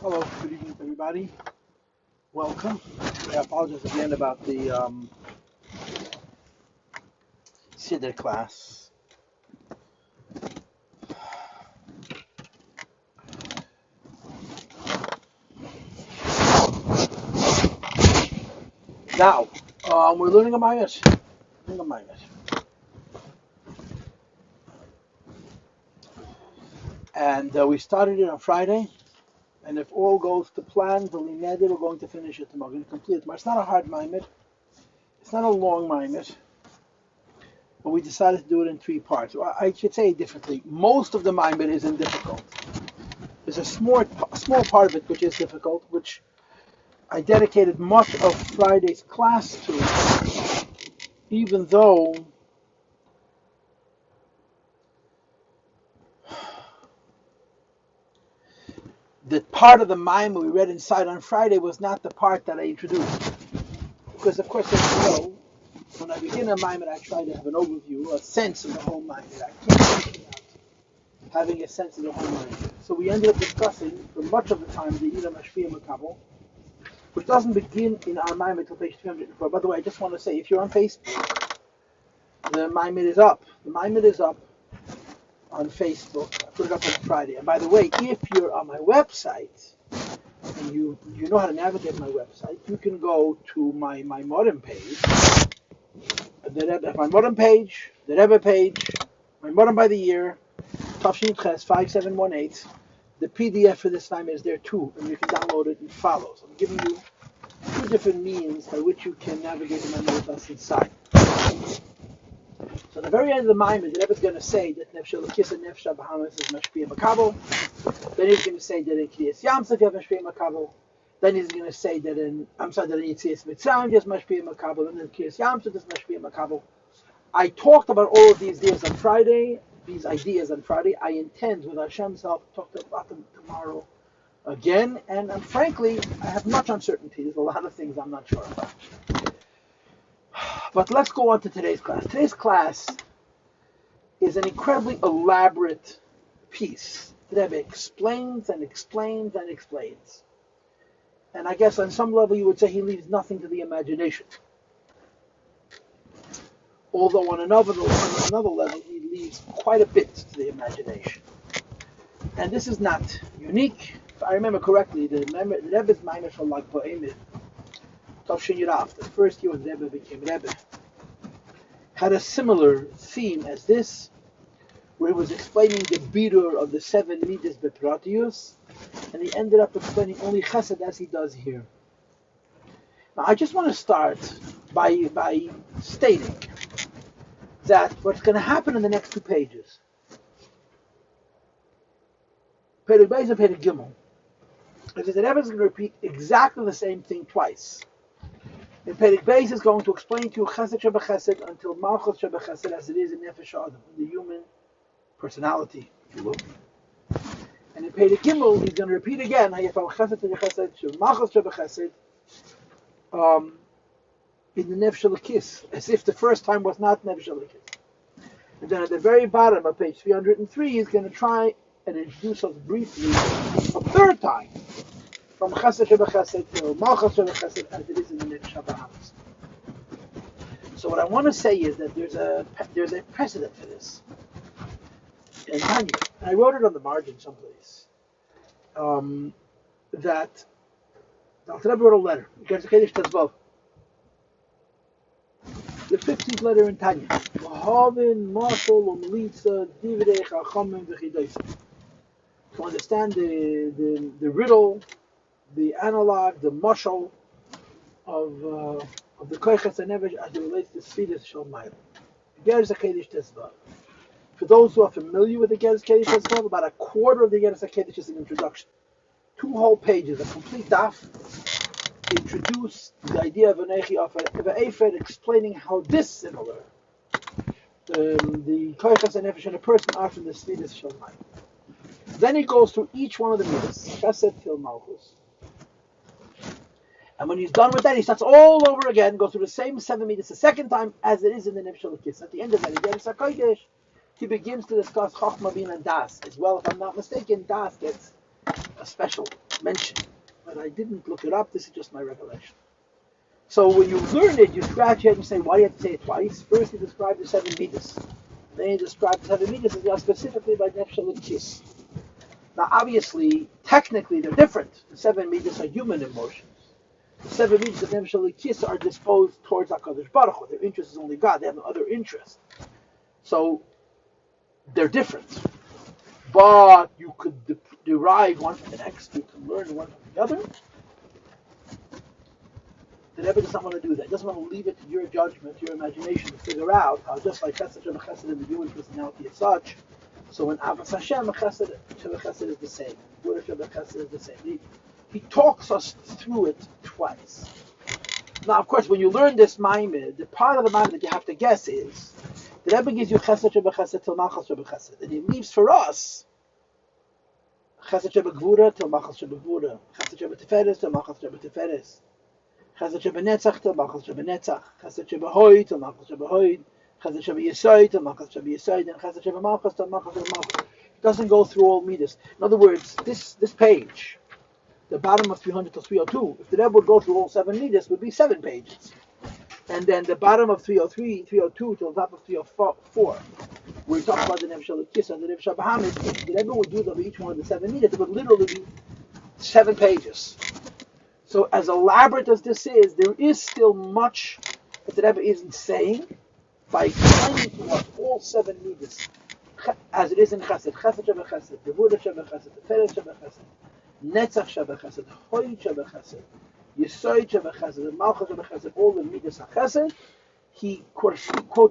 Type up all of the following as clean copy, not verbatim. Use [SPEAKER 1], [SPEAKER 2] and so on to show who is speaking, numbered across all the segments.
[SPEAKER 1] Hello, good evening, everybody. Welcome. I apologize again about the Siddur class. Now, we're learning a Mayas. And we started it on Friday. And if all goes to plan, we're going to finish it tomorrow. We're going to complete it tomorrow. It's not a hard maimed. It's not a long maimed. But we decided to do it in 3 parts. Well, I should say it differently. Most of the maimed isn't difficult. There's a small part of it which is difficult, which I dedicated much of Friday's class to, even though the part of the maimed we read inside on Friday was not the part that I introduced. Because, of course, as you know, when I begin a maimed, I try to have an overview, a sense of the whole maimed. I can't think about having a sense of the whole maimed. So we ended up discussing, for much of the time, the Ida Mashpia Makabel, which doesn't begin in our maimed until page 304. By the way, I just want to say, if you're on Facebook, the maimed is up. The maimed is up on Facebook. I put it up on Friday. And by the way, if you're on my website, and you know how to navigate my website, you can go to my modern page, my modern page, the Rebbe page, my modern by the year, HaTsach 5718. The PDF for this time is there too, and you can download it and follow. So I'm giving you 2 different means by which you can navigate the maimed with us inside. So at the very end of the maimed, the Rebbe is going to say that Nefesh Elokis and Nefesh Bahamas is Mashpia Makabel. Then he's going to say that in Kriyas Yamsuf you have Mashpia Makabel. Then he's going to say that in Yitzias Mitzrayim there's Mashpia Makabel, and in Kriyas Yamsuf there's Mashpia Makabel. I talked about all of these ideas on Friday. I intend, with Hashem's help, to talk about them tomorrow again. And frankly, I have much uncertainty. There's a lot of things I'm not sure about. But let's go on to today's class. Today's class is an incredibly elaborate piece. The Rebbe explains and explains and explains. And I guess on some level you would say he leaves nothing to the imagination. Although on another level he leaves quite a bit to the imagination. And this is not unique. If I remember correctly, the Rebbe's maimed for Lag BaOmer, Tavshin Yiraf, the first year when the Rebbe became Rebbe, had a similar theme as this, where he was explaining the birur of the 7 midas bepratius, and he ended up explaining only chesed as he does here. Now I just want to start by stating that what's going to happen in the next 2 pages, Perek Beis and Perek Gimel, is that the Rebbe is going to repeat exactly the same thing twice. In Perek Beis is going to explain to you Chesed Shebechesed until Malchus Shebechesed as it is in Nefesh Adam, in the human personality, if you will. And in Perek Gimel, he's going to repeat again Hayafal Chesed Shebechesed, Malchus Shebechesed, in the Nefesh Elokis, as if the first time was not Nefesh Elokis. And then at the very bottom of page 303, he's going to try and introduce us briefly a 3rd time, from Chesed Shebechesed to Malchus Shebechesed, as it is in the Nefesh Bahamas. So what I want to say is that there's a precedent for this. In Tanya, I wrote it on the margin someplace, that the Alter Rebbe wrote a letter, the 15th letter in Tanya. Lihavin, Mashal, Umlitza, Divrei Chachamim v'Chidosim. To understand the riddle, the analog, the mashal of the Koiches HaNefesh as it relates to Sfiras Shel Mayim. Geras HaKedesh Tezvav. For those who are familiar with the Geras HaKedesh Tezvav, about a quarter of the Geras HaKedesh is an introduction. 2 whole pages, a complete daf, introduce the idea of an Efer, explaining how dissimilar the Koiches HaNefesh and a person are from the Sfiras Shel Mayim. Then he goes through each one of the midas, Chesed till Malchus. And when he's done with that, he starts all over again, goes through the same 7 midas the second time as it is in the Nefesh Elokis. At the end of that, he begins to discuss Chochmah, Bin, and Das. As well, if I'm not mistaken, Das gets a special mentioned, but I didn't look it up. This is just my revelation. So when you learn it, you scratch your head and say, why do you have to say it twice? First, you describe the 7 midas. Then you describe the 7 midas as specifically by nefesh and kis. Now, obviously, technically, they're different. The 7 midas are human emotions. The 7 midas of nefesh and kis are disposed towards HaKadosh Baruch Hu. Their interest is only God. They have no other interest. So they're different. But you could derive one from the next. You can learn one from the other. The Rebbe does not want to do that. He doesn't want to leave it to your judgment, your imagination to figure out how, just like Chesed Sheba Chesed in the human personality is such, so in Avos Hashem, Chesed Sheba Chesed is the same. Gvura Sheba Chesed is the same. He talks us through it twice. Now, of course, when you learn this Maimed, the part of the Maimed that you have to guess is, the Rebbe gives you Chesed Sheba Chesed till Malchus Sheba Chesed, and he leaves for us Chesed Sheba Gvura till Malchus Sheba Gvura, Chesed Sheba Tiferes till Malchus Sheba Tiferes, Chesed Sheba Netzach till Malchus Sheba Netzach, Chesed Sheba Hoid till Malchus Sheba Hoid, Chesed Sheba Yesoid till Malchus Sheba Yesoid, and Chesed Sheba Malchus till Malchus Sheba Malchus. It doesn't go through all midas. In other words, this page, the bottom of 300 to 302, if the Rebbe would go through all 7 midas, would be 7 pages. And then the bottom of 303, 302 till the top of 304, where we talk about the Nefesh HaLekis and the Nefesh HaBahamis, if the Rebbe would do them each one of the 7 midas, it would literally be 7 pages. So as elaborate as this is, there is still much that the Rebbe isn't saying by explaining to us all 7 midas, as it is in Chesed, Chesed Sheba Chesed, Gevura Sheba Chesed, Tiferes Sheba Chesed, Netzach Sheba Chesed, Hoid Sheba Chesed, Yesoid Sheba Chesed, and Malchus Sheba Chesed, all the midas HaChesed. He, quote,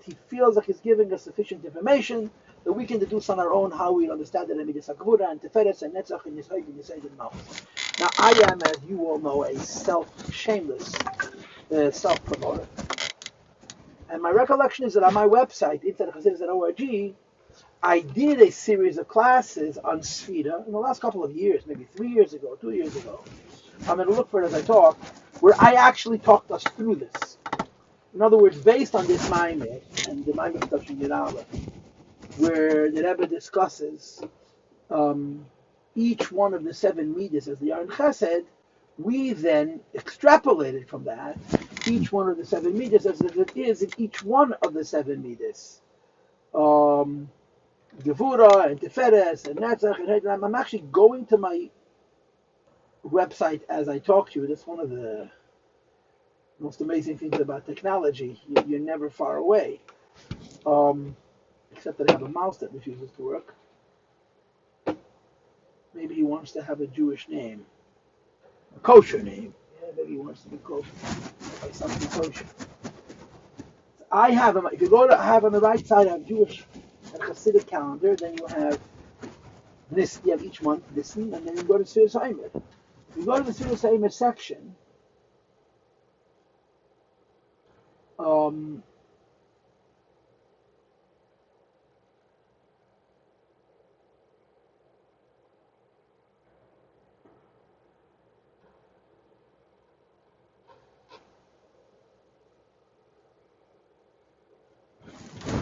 [SPEAKER 1] he feels like he's giving us sufficient information that we can deduce on our own how we understand it in midas HaGevura and Tiferes and Netzach and Yesoid and Yesoid and Malchus. Now, I am, as you all know, a shameless self-promoter. And my recollection is that on my website, InsideChasidus.org, I did a series of classes on Sfira in the last couple of years, maybe 3 years ago, 2 years ago. I'm going to look for it as I talk, where I actually talked us through this. In other words, based on this Maimed and the Maimed of Tafshin Aleph, where the Rebbe discusses each one of the 7 midas as they are in Chesed, we then extrapolated from that each one of the 7 midas as it is in each one of the 7 midas. Gevura and Tiferes and Netzach and Hoid. I'm actually going to my website as I talk to you. That's one of the most amazing things about technology. You're never far away. Except that I have a mouse that refuses to work. Maybe he wants to have a Jewish name. A kosher name. Yeah, maybe he wants to be kosher. Like something kosher. I have him. If you go to have on the right side, I have Jewish and Hasidic calendar. Then you have this. You have each month this, and then you go to Sfirat HaOmer. If you go to the Sfirat HaOmer section,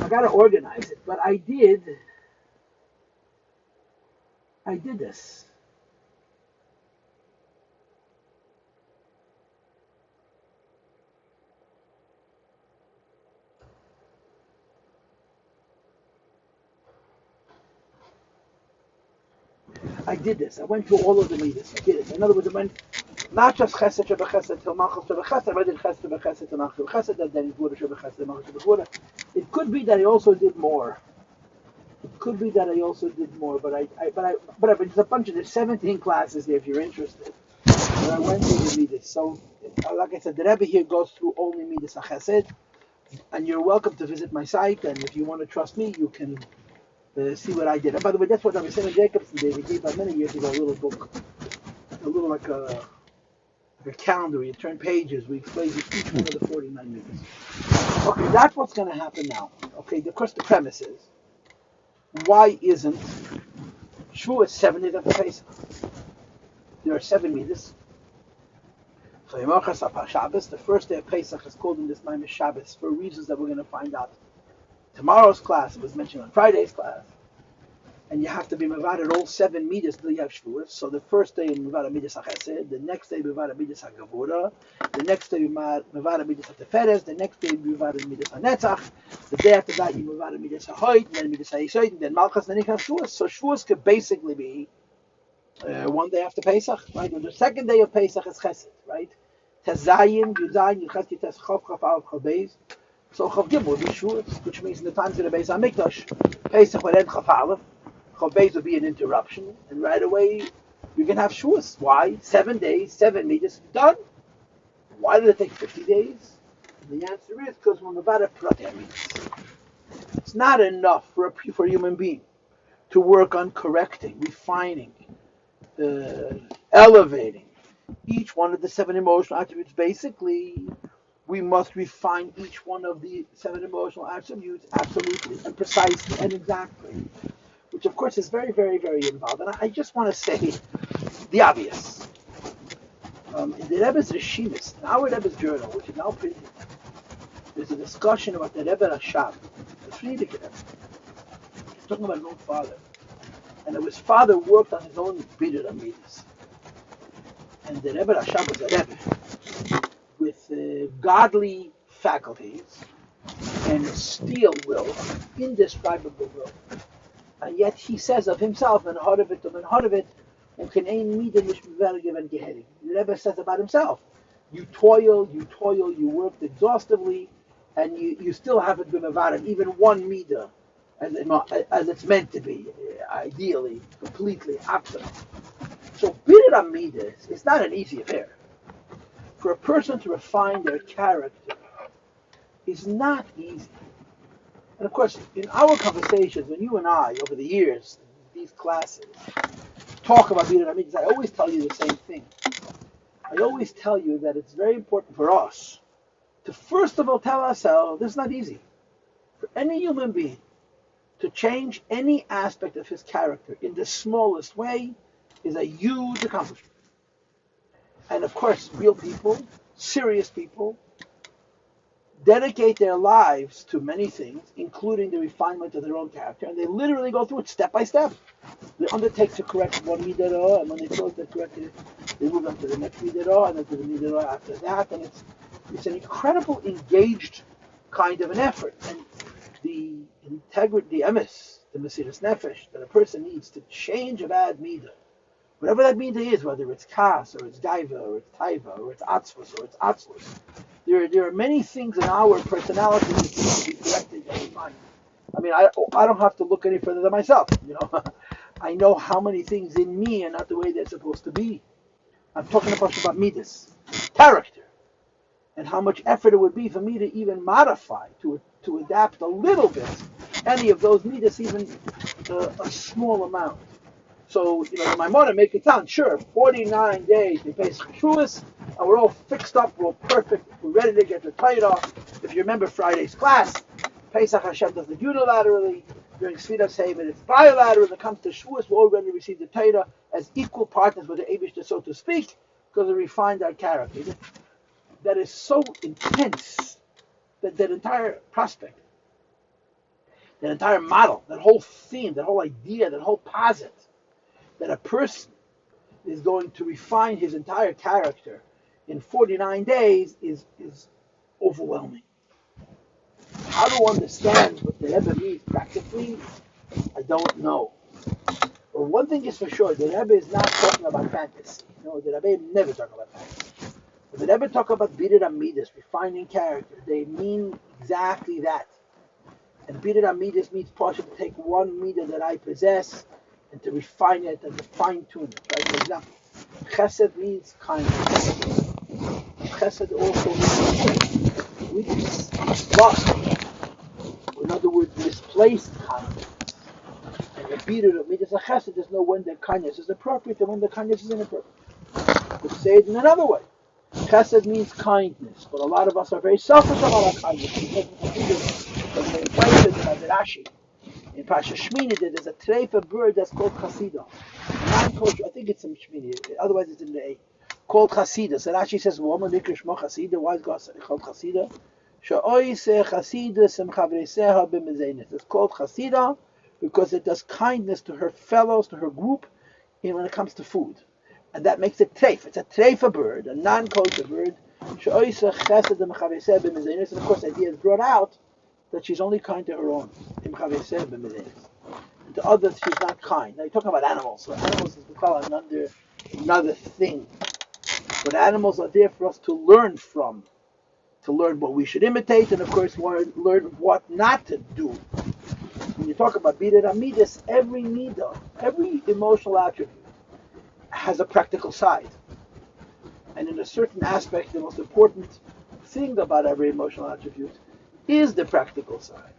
[SPEAKER 1] I gotta organize it, but I did this. I went through all of the midas. I did it. In other words, I went not just Chesed Sheba Chesed till Malchus Sheba Chesed, I did Chesed Sheba Chesed till Malchus Sheba Chesed, and then Gvura Sheba Chesed, Malchus Sheba Gvura. It could be that I also did more. But there's a bunch of, there's 17 classes there if you're interested. And I went through the midas. So, like I said, the Rebbe here goes through only midas HaChesed, and you're welcome to visit my site, and if you want to trust me, you can see what I did. And by the way, that's what Rabbi Jacobson did. He gave out many years ago a little book, a little like a calendar where you turn pages, we explain each one of the 49 midas. Okay, that's what's going to happen now. Okay, of course the premise is, why isn't Shavuot 7 days after Pesach? There are 7 midas. So Shabbos, the first day of Pesach, is called in this Maimed Shabbos for reasons that we're going to find out. Tomorrow's class was mentioned on Friday's class. and you have to be mevared all 7 midas till you have Shavuos. So the first day you mevared midas HaChesed, the next day you mevared midas HaGavura, the next day you mevared midas HaTeferes, the next day you mevared midas HaNetzach, the day after that you mevared midas HaHoid, and then midas HaYisod, and then Malchus, and then you have Shavuos. So Shavuos could basically be one day after Pesach, right? And the second day of Pesach is Chesed, right? Tezayin, Yudayin, Yuchesed, Tes Chav, Chav Aleph, Chav Beis. So Chav Gimel would be Shavuos, which means in the times of the Beis HaMikdash, Pesach would end Chav Aleph, Chav Beis would be an interruption, and right away you can have Shavuos. Why? 7 days, 7 meters, done. Why did it take 50 days? And the answer is because when Mavada Prater means it's not enough for a human being to work on correcting, refining, elevating each one of the 7 emotional attributes. Basically, we must refine each one of the 7 emotional attributes absolutely and precisely and exactly, which of course is very, very, very involved. And I just want to say the obvious. In the Rebbe's Rishimis, in our Rebbe's journal, which is now printed, there's a discussion about the Rebbe Rashab, the Friedrich Rebbe. He's talking about his own father. And his father worked on his own Bidur Amidas. And the Rebbe Rashab was a Rebbe with godly faculties and steel will, indescribable will. And yet he says of himself, and Harvit, the Rebbe says about himself, you toil, you worked exhaustively, and you still haven't been mevared even 1 meter as it's meant to be, ideally, completely, absolutely. So Bidur Amidas is not an easy affair. For a person to refine their character is not easy. And of course, in our conversations, when you and I, over the years, these classes, talk about Bidur Amidas, I always tell you the same thing. I always tell you that it's very important for us to first of all tell ourselves this is not easy. For any human being to change any aspect of his character in the smallest way is a huge accomplishment. And of course, real people, serious people, dedicate their lives to many things, including the refinement of their own character, and they literally go through it step by step. They undertake to correct one midah, and when they feel they're corrected, they move on to the next midah, and then to the midah after that, and it's an incredible, engaged kind of an effort. And the integrity, the emes, the mesiras nefesh that a person needs to change a bad midah, whatever that midah is, whether it's kas, or it's gaiva, or it's taiva, or it's atzvus, or it's atzlus, there are many things in our personality that need to be corrected and refined. I mean, I don't have to look any further than myself. I know how many things in me are not the way they're supposed to be. I'm talking about midas, character, and how much effort it would be for me to even modify, to adapt a little bit, any of those midas, even a small amount. So, my mother make it sound, sure, 49 days we Pesach Shavuos, and we're all fixed up, we're all perfect, we're ready to get the Torah. If you remember Friday's class, Pesach Hashem does it unilaterally, during Sfirat it's bilateral. When it comes to Shavuos, we're all ready to receive the Torah as equal partners with the Eibishter, so to speak, because we refined our character. That is so intense, that entire prospect, that entire model, that whole theme, that whole idea, that whole posit, that a person is going to refine his entire character in 49 days is overwhelming. How to understand what the Rebbe means practically, I don't know. But one thing is for sure, the Rebbe is not talking about fantasy. The Rebbe never talk about fantasy. When the Rebbe talk about Bidur Amidas, refining character, they mean exactly that. And Bidur Amidas means partially to take one midah that I possess and to refine it and to fine-tune it. Right? For example, chesed means kindness. Chesed also means weakness, lust. In other words, misplaced kindness. And the Bidur Amidas of chesed is know when the kindness is appropriate and when the kindness is inappropriate. Let's say it in another way. Chesed means kindness, but a lot of us are very selfish about our kindness. Because they embrace it as Rashi. In Pasha Shmini, there's a treifa bird that's called chasida. I think it's in Shmini, otherwise it's in the A. Called chasida. So Rashi says, "Woman mikra shmo chasida." Why is God called chasida? Sha'oise chasida sem chavreiseha b'mezeinis. It's called chasida because it does kindness to her fellows, to her group, when it comes to food. And that makes it treif. It's a treifa bird, a non-kosher bird. And of course, the idea is brought out that she's only kind to her own. And to others, she's not kind. Now, you're talking about animals. So animals is called another thing. But animals are there for us to learn from, to learn what we should imitate, and of course, learn what not to do. When you talk about bidei amidus, every midah, every emotional attribute has a practical side. And in a certain aspect, the most important thing about every emotional attribute is the practical side.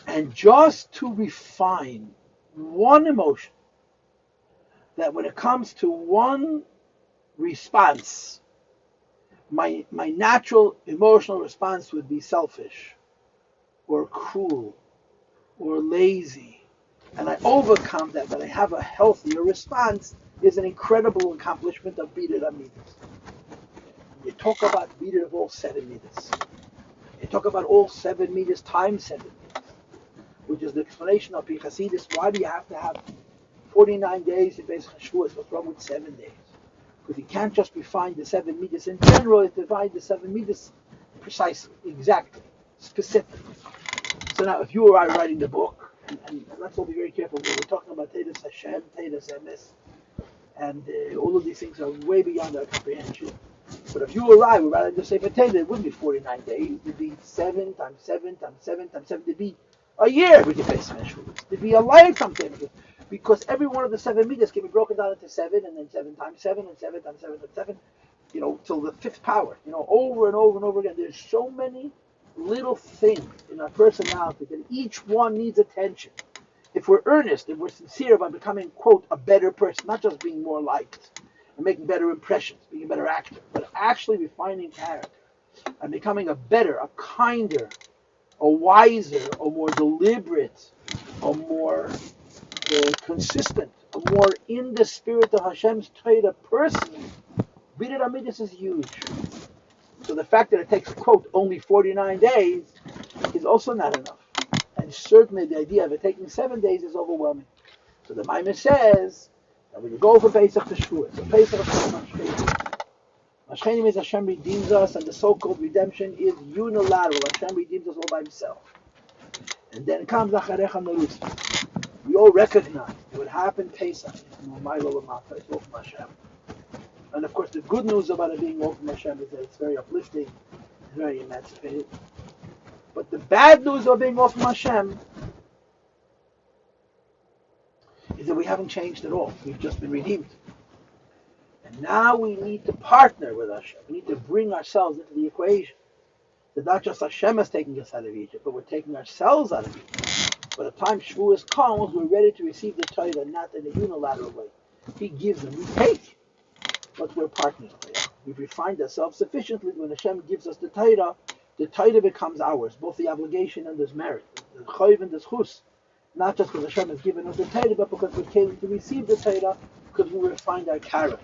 [SPEAKER 1] And just to refine one emotion, that when it comes to one response, my natural emotional response would be selfish or cruel or lazy, and I overcome that I have a healthier response, is an incredible accomplishment of bidei amidus. You talk about bidei of all 7 midas. You talk about all 7 midas times 7 midas, which is the explanation of Hasidus. Why do you have to have 49 days in Beis Chashvuos? What's wrong with 7 days? Because you can't just refine the 7 midas in general, you divide the 7 midas precisely, exactly, specifically. So now, if you or I are writing the book, and let's all be very careful, we're talking about Tedas Hashem, Tedas Emes, and all of these things are way beyond our comprehension. But if you or I were writing the Sefer Tedah, it wouldn't be 49 days, it would be 7 times 7 times 7 times 7, it'd be a year with the Beis Chashvuos. It'd be a lifetime Tedah. Because every one of the 7 midas can be broken down into 7, and then 7 times 7, and 7 times 7 times 7, till the 5th power, over and over and over again. There's so many little things in our personality that each one needs attention. If we're earnest, if we're sincere about becoming, quote, a better person, not just being more liked and making better impressions, being a better actor, but actually refining character and becoming a better, a kinder, a wiser, a more deliberate, a more consistent, a more in the spirit of Hashem's Torah person, bidei amidus is huge. So the fact that it takes, quote, only 49 days is also not enough. And certainly the idea of it taking 7 days is overwhelming. So the Maimer says that when you go for Pesach to Shavuot, so Pesach is Mashchenim. Mashchenim means Hashem redeems us, and the so-called redemption is unilateral. Hashem redeems us all by himself. And then comes Acharecha Merutzah. We all recognize what happened Pesach. It's all from Hashem. And of course, the good news about it being all from Hashem is that it's very uplifting, very emancipating. But the bad news of being all from Hashem is that we haven't changed at all. We've just been redeemed. And now we need to partner with Hashem. We need to bring ourselves into the equation. That not just Hashem is taking us out of Egypt, but we're taking ourselves out of Egypt. By the time Shavuos comes, we're ready to receive the Torah, not in a unilateral way. He gives them, we take. But we're partners with Him. We've refined ourselves sufficiently. When Hashem gives us the Torah becomes ours, both the obligation and the merit, the chayv and the schus. Not just because Hashem has given us the Torah, but because we're capable to receive the Torah, because we refined our character.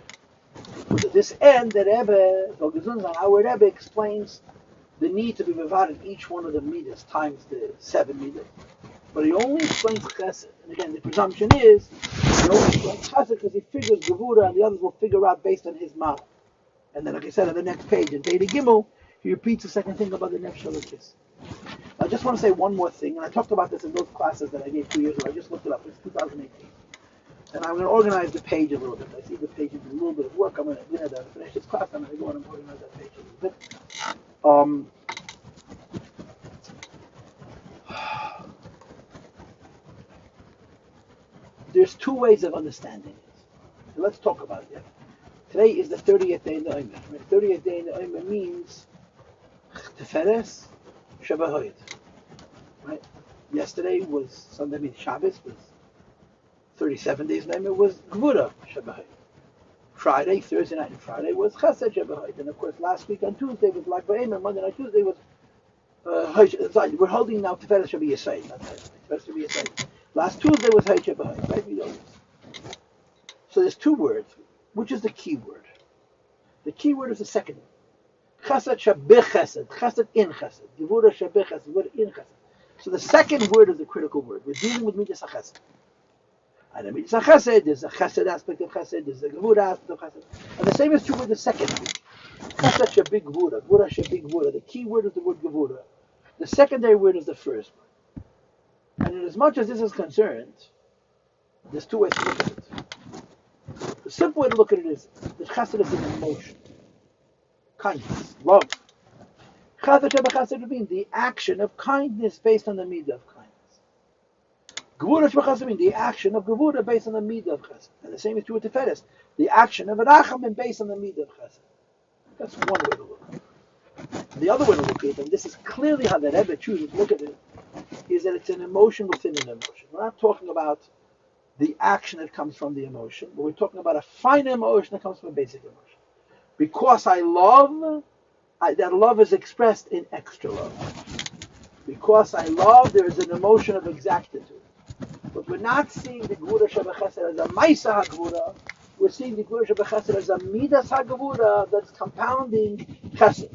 [SPEAKER 1] So to this end, the Rebbe, our Rebbe explains the need to be mevared each one of the midas times the 7 midas. But he only explains chesed. And again, the presumption is he only explains chesed because he figures gevura, and the others will figure out based on his model. And then, like I said, on the next page, in Beit Gimel, he repeats the second thing about the nefesh halakis. I just want to say one more thing, and I talked about this in those classes that I gave 2 years ago. I just looked it up. It's 2018. And I'm going to organize the page a little bit. I see the page is a little bit of work. I'm going to finish this class. I'm going to go on and organize that page a little bit. There's 2 ways of understanding it. So let's talk about it. Today is the 30th day in the Omer. The 30th day in the Omer means Teferes Shabahoyt. Right? Yesterday was Sunday, means Shabbos was 37 days in the Omer was Gvura Shabahoyt. Friday, Thursday night and Friday was Chesed Shabahoyt. And of course last week on Tuesday was Lag BaOmer. Monday night, Tuesday was we're holding now Teferes Shabayasayt. Teferes Shabayasayt. Last Tuesday was HaOmer, right? We know this. So there's 2 words. Which is the key word? The key word is the second one. Chesed shabich chesed. Chesed in chesed. Gevura shabich chesed. Gevura in chesed. So the second word is the critical word. We're dealing with midas chesed. And in midas chesed, there's a chesed aspect of chesed, there's a gevura aspect of chesed. And the same is true with the second word. Chesed shabich gevura. Gevura shabich gevura. The key word is the word gevura. The secondary word is the first word. And in as much as this is concerned, there's two ways to look at it. The simple way to look at it is that chesed is an emotion. Kindness, love. Chesed shebechesed would mean the action of kindness based on the midah of kindness. Gevura shebechesed means the action of gevura based on the midah of chesed. And the same is true with Tiferes. The action of rachamim based on the midah of chesed. That's one way to look at it. The other way to look at it, and this is clearly how the Rebbe chooses to look at it, is that it's an emotion within an emotion. We're not talking about the action that comes from the emotion, but we're talking about a fine emotion that comes from a basic emotion. Because I love, that love is expressed in extra love. Because I love, there is an emotion of exactitude. But we're not seeing the Gevura Shebechesed as a Maisa HaGevura. We're seeing the Gevura Shebechesed as a Midas HaGevura that's compounding Chesed.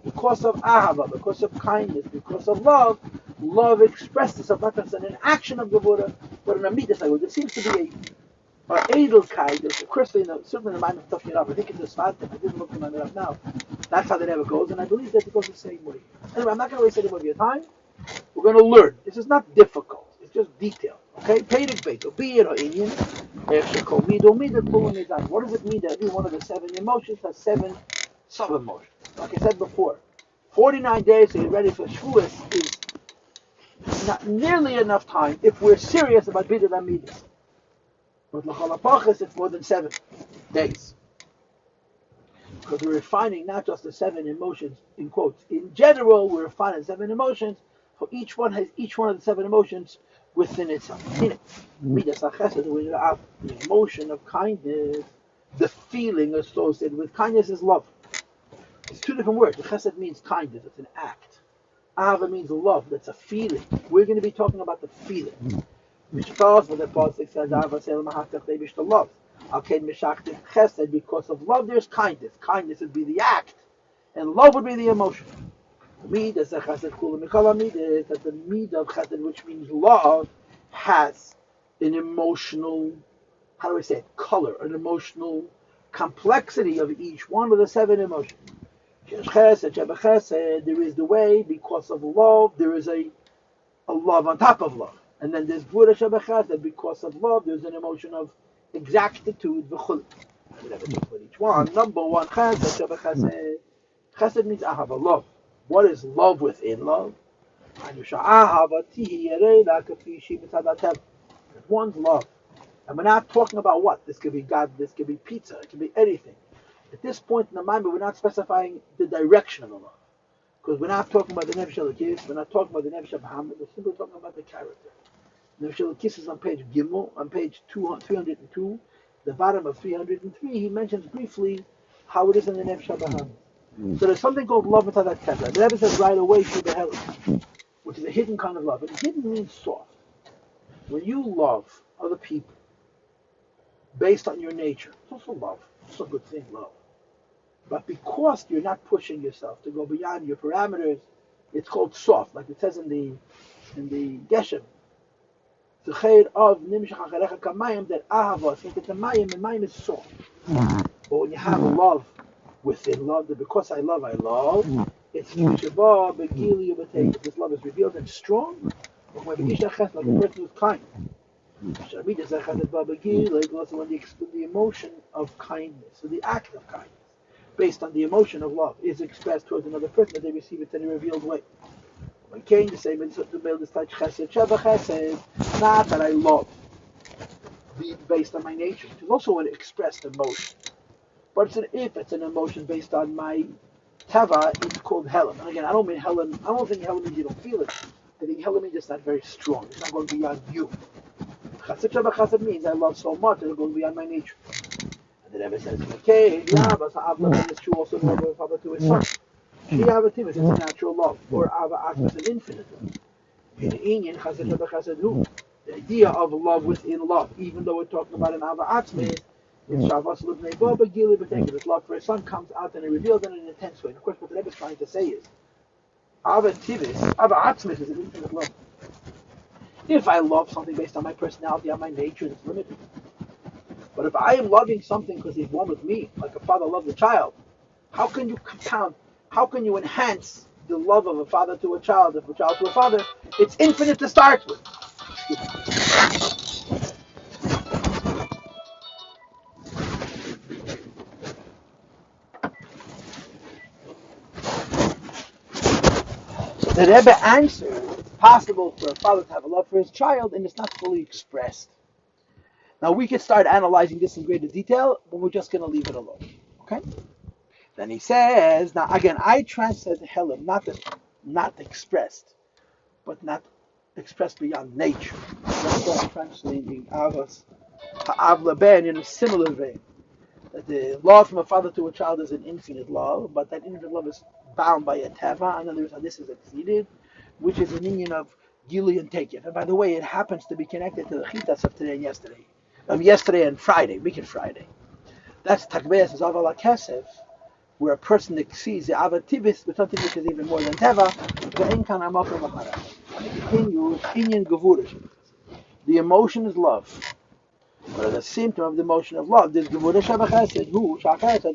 [SPEAKER 1] Because of Ahava, because of kindness, because of love, love expresses itself not just in an action of Gevura, but in a Midas HaGevura. There seems to be a Edelkeit, of course, certainly in the mind of Tafnir Rav, I think it's a Svat, I didn't look at my Rav now. That's how that ever goes, and I believe that it goes the same way. Anyway, I'm not going to waste any more of your time. We're going to learn. This is not difficult. It's just detail. Okay? Peirik Beito. Be it or Inyan. What does it mean that every one of the 7 emotions has 7 sub-emotions? Like I said before, 49 days to get ready for Shavuos is not nearly enough time if we're serious about Bidul HaMidas. But L'chol HaPachas, it's more than 7 days. Because we're refining not just the 7 emotions, in quotes. In general, we're refining 7 emotions, for each one has each one of the 7 emotions within itself. In it, Midas HaChesed, the emotion of kindness, the feeling associated with kindness is love. It's 2 different words. The Chesed means kindness, it's an act. Ahava means love, that's a feeling. We're going to be talking about the feeling. Which tells what the Pasuk says, Ahava Sel Mahaftach Leibish to love. Okay, Meshachtim Chesed, because of love there's kindness. Kindness would be the act, and love would be the emotion. Midas Chesed Kula Mikala Midas, that the Midah of Chesed, which means love, has an emotional, how do I say it, color, an emotional complexity of each one of the 7 emotions. Chesed, Shebechesed, there is the way, because of love, there is a love on top of love. And then there's Gevura Shebechesed, because of love, there's an emotion of exactitude, v'chul. I never talk about each one. Number 1, Chesed Shebechesed. Chesed means Ahava, love. What is love within love? One's love. And we're not talking about what? This could be God, this could be pizza, it could be anything. At this point in the mind, we're not specifying the direction of the love. Because we're not talking about the Nefesh Elokis, we're not talking about the Nefesh Bahamid, we're simply talking about the character. Nefesh Elokis is on page Gimel, on page 302, the bottom of 303, he mentions briefly how it is in the Nefesh Bahamid. So there's something called love without that kever. The Rebbe says right away, which is a hidden kind of love. And hidden means soft. When you love other people based on your nature, it's also love. It's a good thing, love. But because you're not pushing yourself to go beyond your parameters, it's called soft, like it says in the Geshem. That ahava, think that the mayim is soft. But when you have love within love, that because I love, it's this love is revealed and strong. But when like a person who's kind. Also when the emotion of kindness, so the act of kindness, based on the emotion of love, is expressed towards another person, that they receive it in a revealed way. When Cain the same to build this type chesed, not that I love, based on my nature, which is also an expressed emotion. But it's an emotion based on my tava, it's called Helen. And again, I don't think Helen means you don't feel it. I think Helen means it's not very strong. It's not going beyond you. Chesed means I love so much that it goes beyond my nature. And the Rebbe says, okay, it's true also of a father to his son. It's a natural love, or Ava is an infinite love. In Inyan, the idea of love within love, even though we're talking about an Ava Atzmi, It's Shavas Lubnei Boba Gili B'Tengi. His love for his son comes out and revealed in an intense way. And of course, what the Rebbe is trying to say is, Ava Atzmis is an infinite love. If I love something based on my personality, on my nature, it's limited. But if I am loving something because he's one with me, like a father loves a child, how can you compound, how can you enhance the love of a father to a child, of a child to a father? It's infinite to start with. So the Rebbe answered, it's possible for a father to have a love for his child and it's not fully expressed. Now we could start analyzing this in greater detail, but we're just going to leave it alone. Okay? Then he says, now again, I translate Helam, not expressed, but not expressed beyond nature. That's what I'm translating Avas Ha'av Laben in a similar vein. That the love from a father to a child is an infinite love, but that infinite love is bound by a teva. In other words, how this is exceeded, which is an Inyan of Gili and Tekef. And by the way, it happens to be connected to the chitas of today and yesterday. Yesterday and Friday, Wicked Friday. That's Takbeas is Aval HaKesef, where a person exceeds the Avativis with something which is even more than Teva, and it continues, Inyan Gevurish. The emotion is love. But as a symptom of the emotion of love, this Gevurah Shabachesed, who Shachesed,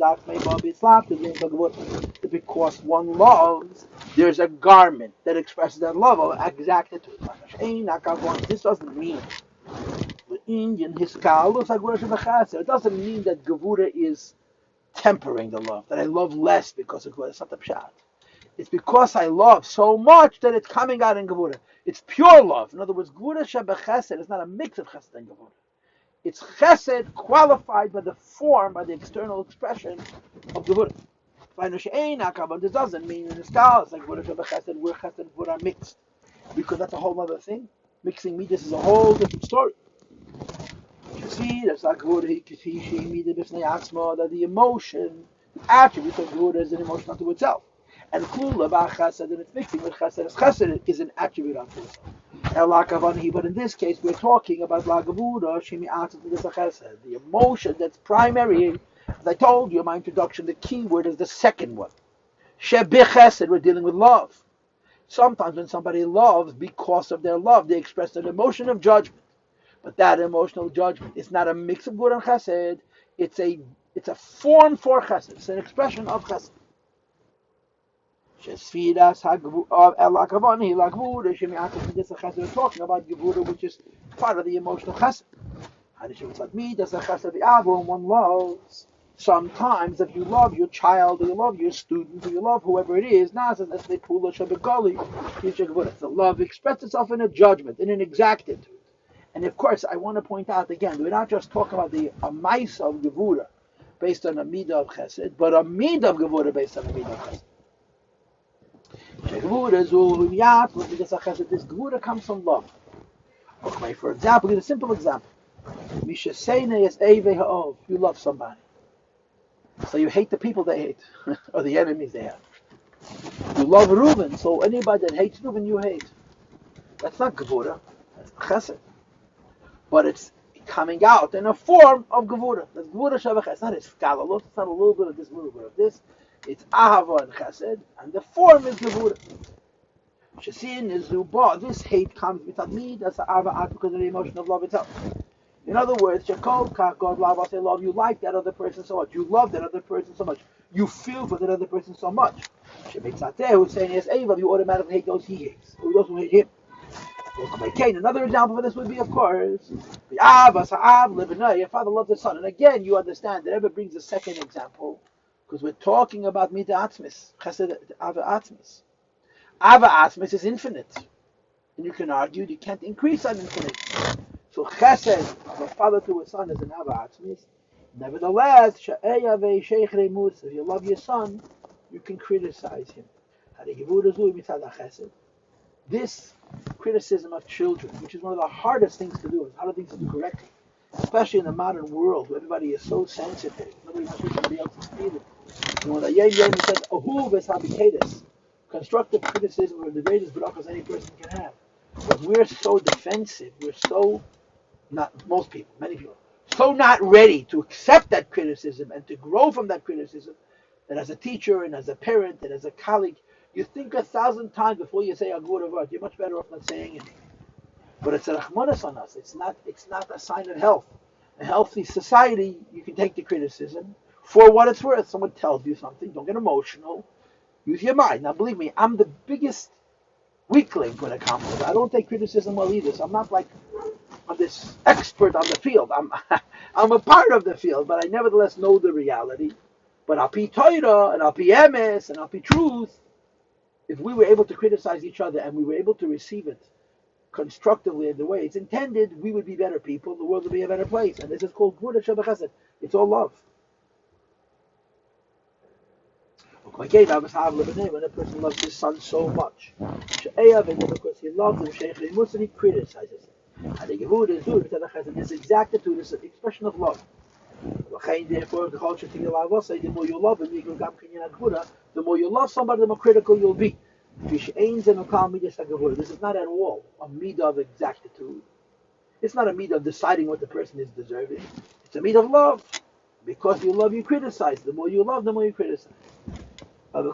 [SPEAKER 1] because one loves, there's a garment that expresses that love, or exacted to it. This doesn't mean the Indian, his kal, it doesn't mean that Gevurah is tempering the love, that I love less because of Gevurah. It's not the pshat. It's because I love so much that it's coming out in Gevurah. It's pure love. In other words, Gevurah Shabachesed is not a mix of Chesed and Gevurah. It's chesed qualified by the form, by the external expression of Gevurah. This doesn't mean in the scholars like Gevurah Shabachesed, where chesed and Gevurah are mixed, because that's a whole other thing. Mixing midas is a whole different story. You see, that's like Gevurah that the emotion, the attribute of Gevurah is an emotion unto itself, and Klula ba chesed, and it's mixing with chesed. Chesed is an attribute unto itself. But in this case, we're talking about La Gevura, the emotion that's primary. As I told you in my introduction, the key word is the second one. Shebechesed, we're dealing with love. Sometimes when somebody loves, because of their love, they express an emotion of judgment. But that emotional judgment is not a mix of Gevura and Chesed. It's a form for Chesed. It's an expression of Chesed. Sfiras we're talking about Gevura, which is part of the emotional chesed. One loves. Sometimes, if you love your child, or you love your student, or you love whoever it is, the love expresses itself in a judgment, in an exactitude. And of course, I want to point out again, we're not just talking about the Amaisa of Gevura based on a midah of chesed, but a midah of Gevura based on a midah of chesed. This Gevura comes from love. Okay, for example, give a simple example. You love somebody. So you hate the people they hate, or the enemies they have. You love Reuben, so anybody that hates Reuben, you hate. That's not Gevura, that's Chesed. But it's coming out in a form of Gevura. That's Gevura Shavach. It's not a scalalos, it's not a little bit of this, a little bit of this. It's Ahava and Chesed, and the form is Gevura. Shasin is Zuba. This hate comes with me. That's Ahava because of the emotion of love itself. In other words, Shakol Kach God love. You like that other person so much. You love that other person so much. You feel for that other person so much. Shemitzateh, who's saying yes, Eva, you automatically hate those he hates, or those who hate him. Another example for this would be, of course, your father loves his son. And again, you understand that ever brings a second example. Because we're talking about Mita Atzmis, Chesed Ava Atzmis. Ava Atzmis is infinite. And you can argue you can't increase on infinite. So Chesed of a father to a son is an Ava Atzmis. Nevertheless, if you love your son, you can criticize him. This criticism of children, which is one of the hardest things to do, harder things to do correctly. Especially in the modern world where everybody is so sensitive. Nobody wants somebody else's feelings. And when the Yom said, Ahuv es habikedes, constructive criticism are the greatest brachas any person can have. But we're so defensive, we're so, not most people, many people, so not ready to accept that criticism and to grow from that criticism, that as a teacher and as a parent and as a colleague, you think 1,000 times before you say a good word. You're much better off not saying it. But it's a rachmanas on us. It's not a sign of health. A healthy society, you can take the criticism for what it's worth. Someone tells you something, don't get emotional. Use your mind. Now, believe me, I'm the biggest weakling when it comes to that. I don't take criticism well either. So I'm not like I'm this expert on the field. I'm a part of the field, but I nevertheless know the reality. But I'll be Torah and I'll be emes and I'll be truth. If we were able to criticize each other and we were able to receive it constructively in the way it's intended, we would be better people. The world would be a better place. And this is called Gvura Shebechesed. It's all love. When a person loves his son so much, because he loves him, he criticizes him. And the Gvura is exact attitude, is an expression of love. Therefore, the more you love him, the more you love somebody, the more critical you'll be. This is not at all a midah of exactitude. It's not a midah of deciding what the person is deserving. It's a midah of love. Because you love, you criticize. The more you love, the more you criticize. It's part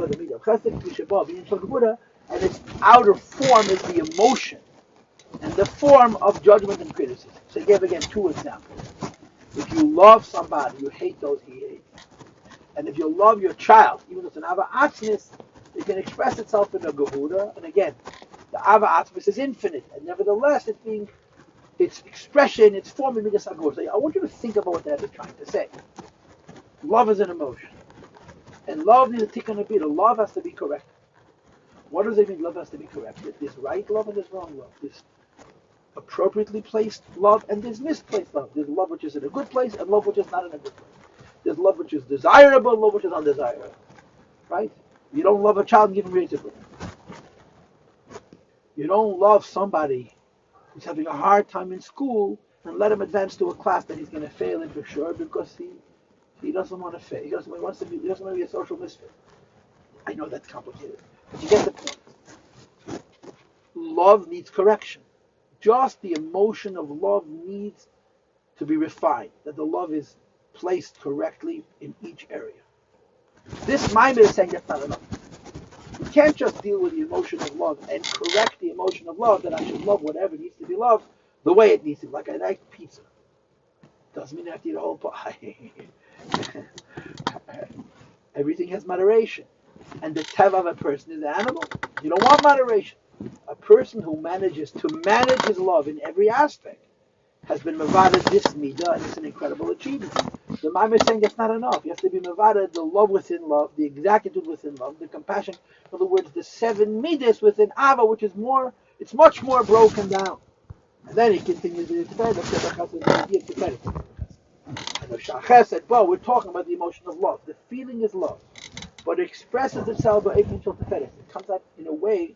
[SPEAKER 1] of the midah of chesed, and its outer form is the emotion and the form of judgment and criticism. So I gave again two examples. If you love somebody, you hate those he hates. And if you love your child, even though it's an ava atzmis, it can express itself in a gevura. And again, the ava atzmis is infinite, and nevertheless, its expression, its form in midas hagvura. So I want you to think about what that is trying to say. Love is an emotion, and love needs a tikkun abida. Love has to be corrected. What does it mean? Love has to be corrected. There's right love and there's wrong love. There's appropriately placed love and there's misplaced love. There's love which is in a good place and love which is not in a good place. There's love which is desirable and love which is undesirable. Right? You don't love a child and give him razor. You don't love somebody who's having a hard time in school and let him advance to a class that he's going to fail in for sure because he doesn't want to fail. He doesn't want to be a social misfit. I know that's complicated, but you get the point. Love needs correction. Just the emotion of love needs to be refined, that the love is placed correctly in each area. This mind is saying that's not enough. You can't just deal with the emotion of love and correct the emotion of love, that I should love whatever needs to be loved the way it needs to be. Like I like pizza. Doesn't mean I have to eat a whole pie. Everything has moderation. And the teva of a person is an animal. You don't want moderation. A person who manages to manage his love in every aspect has been mavada this midah, and it's an incredible achievement. The Maimon is saying that's not enough. You have to be mavada the love within love, the exactitude within love, the compassion. In other words, the 7 midas within Ava, which is more, it's much more broken down. And then he continues to say that and the Shachar said, well, we're talking about the emotion of love. The feeling is love, but it expresses itself by It comes out in a way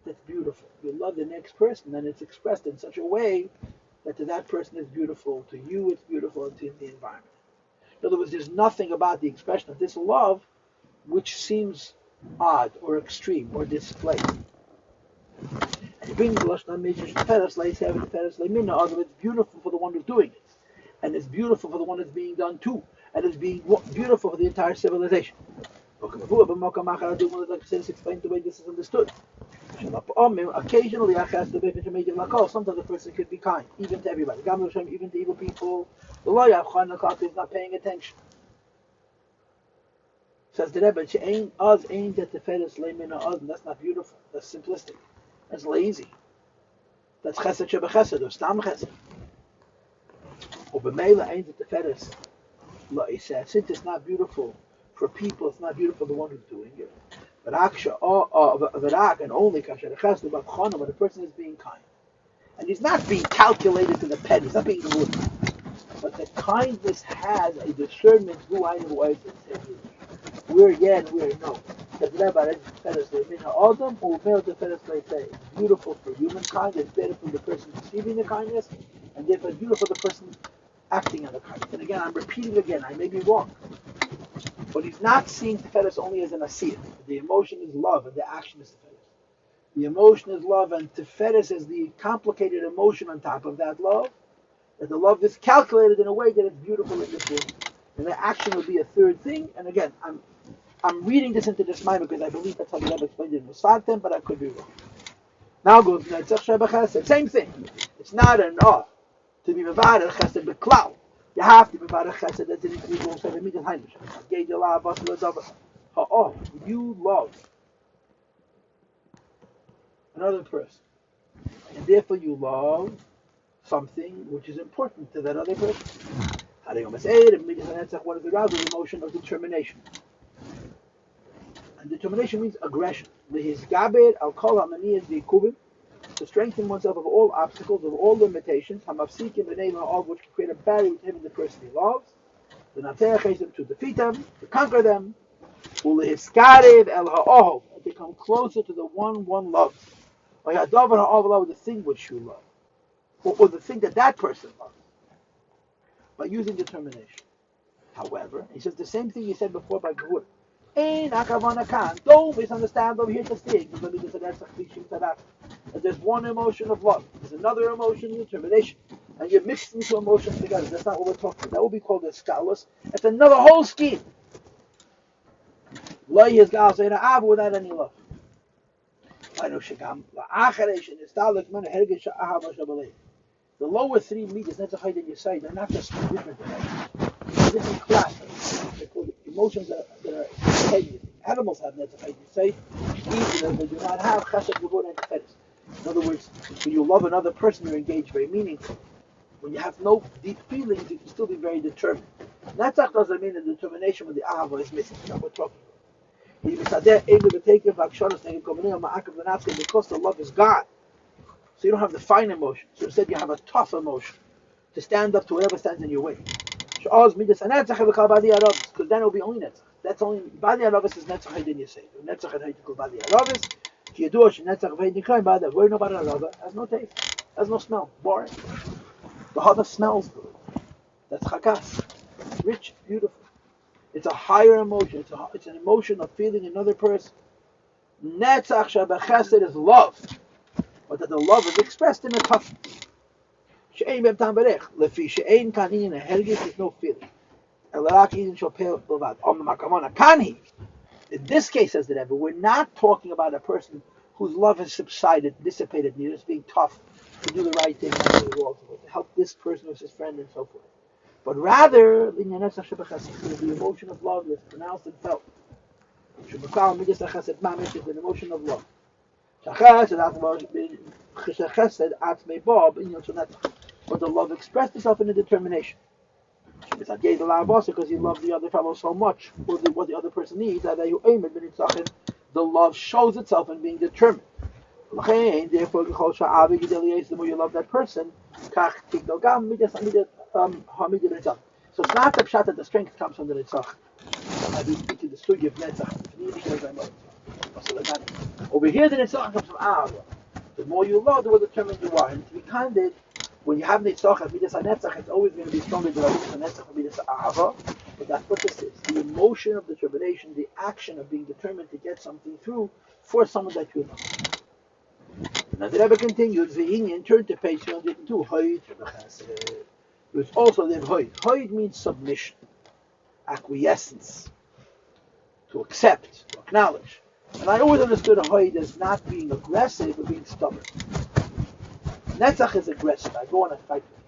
[SPEAKER 1] that's beautiful. You love the next person, and it's expressed in such a way that to that person is beautiful, to you it's beautiful, and to the environment. In other words, there's nothing about the expression of this love which seems odd or extreme or displaced. And he brings the Lashon HaMedrash Teferes Le'Sev Teferes Le'Mina. In other words, it's beautiful for the one who's doing it, and it's beautiful for the one that's being done to, and it's being beautiful for the entire civilization. Explain the way this is understood. Occasionally, sometimes the person could be kind, even to everybody, even to evil people. The lawyer is not paying attention. Says the Rebbe, that's not beautiful. That's simplistic. That's lazy. That's chesed shebechesed or stam chesed. Since it's not beautiful for people, it's not beautiful for the one who's doing it. And only when the person is being kind. And he's not being calculated to the penny, he's not being good. But the kindness has a discernment where yeah and where no. It's beautiful for humankind, it's better for the person receiving the kindness, and therefore it's beautiful for the person acting on the kindness. And again, I'm repeating again, I may be wrong. But he's not seeing Teferes only as an asiyah. The emotion is love, and the action is Teferes. The emotion is love, and Teferes is the complicated emotion on top of that love, That the love is calculated in a way that it's beautiful in this world. And the action would be a third thing. And again, I'm reading this into this mind because I believe that's how the Rebbe explained it in Musfatim, but I could be wrong. Now goes Netzach Shebechesed. Same thing. It's not enough to be Mevarer Chesed B'Klal. You have to be Mevarer Chesed as an individual. You love another person. And therefore you love something which is important to that other person. What is the arousal? The emotion of determination. And determination means aggression. To strengthen oneself of all obstacles, of all limitations, which can create a barrier with him and the person he loves. To defeat them, to conquer them. To come closer to the one loves. The thing which you love. Or the thing that person loves. By using determination. However, he says the same thing he said before by Gevurah. Don't misunderstand over here to think. There's one emotion of love. There's another emotion of determination. And you're mixing two emotions together. That's not what we're talking about. That would be called a scalus. It's another whole scheme. Without any love. The lower three meters, that's a height in your side, they're not just different. They're different classes. They're called emotions that are heavy. Animals have that's a height in your side. They do not have chesed, gevurah, and tiferet. In other words, when you love another person, you're engaged very meaningful. When you have no deep feelings, you can still be very determined. Netzach doesn't mean the determination when the ahava is missing. That's what we're talking about. Because the love is God. So you don't have the fine emotion. So instead you have a tough emotion to stand up to whatever stands in your way. Because then it will be only netzach. That's only badi aravis is netzach haydin yisei. Netzach haydin kol badi aravis. Ki yedua she netzach haydin kraim badi. Where no badi aravis has no taste, has no smell, boring. The hada smells good. That's chagas. It's rich, beautiful. It's a higher emotion. It's an emotion of feeling another person. Netzach shebechesed is love. But that the love is expressed in a toughness. She'ein b'tam berech. Lefi she'ein kan inyan hergis, there's no feeling. Elarak inyan shopel b'vad. Makamona kanhi. In this case, says the Rebbe, we're not talking about a person whose love has subsided, dissipated, and he's just being tough to do the right thing, to help this person who's his friend, and so forth. But rather, the emotion of love is pronounced and felt. Is an emotion of love. But the love expressed itself in a determination. Because you love the other fellow so much, or what the other person needs, the love shows itself in being determined. Therefore, the more you love that person, so it's not the pshat that the strength comes from the ''tשח. I do speak to the sugi of ''tשח. Over here, the ''tשח comes from ahava. The more you love, the more determined you are. And to be candid, when you have ''tשח as midas ''tשח, it's always going to be stronger than ''tשח and midas ahava. But that's what this is: the emotion of determination, the action of being determined to get something through for someone that you love. Now the Rebbe continues. The Inyan, turn to page 202. There's also the hoid. Hoid means submission, acquiescence, to accept, to acknowledge. And I always understood a hoid as not being aggressive, but being stubborn. Netzach is aggressive. I go on a fight with you.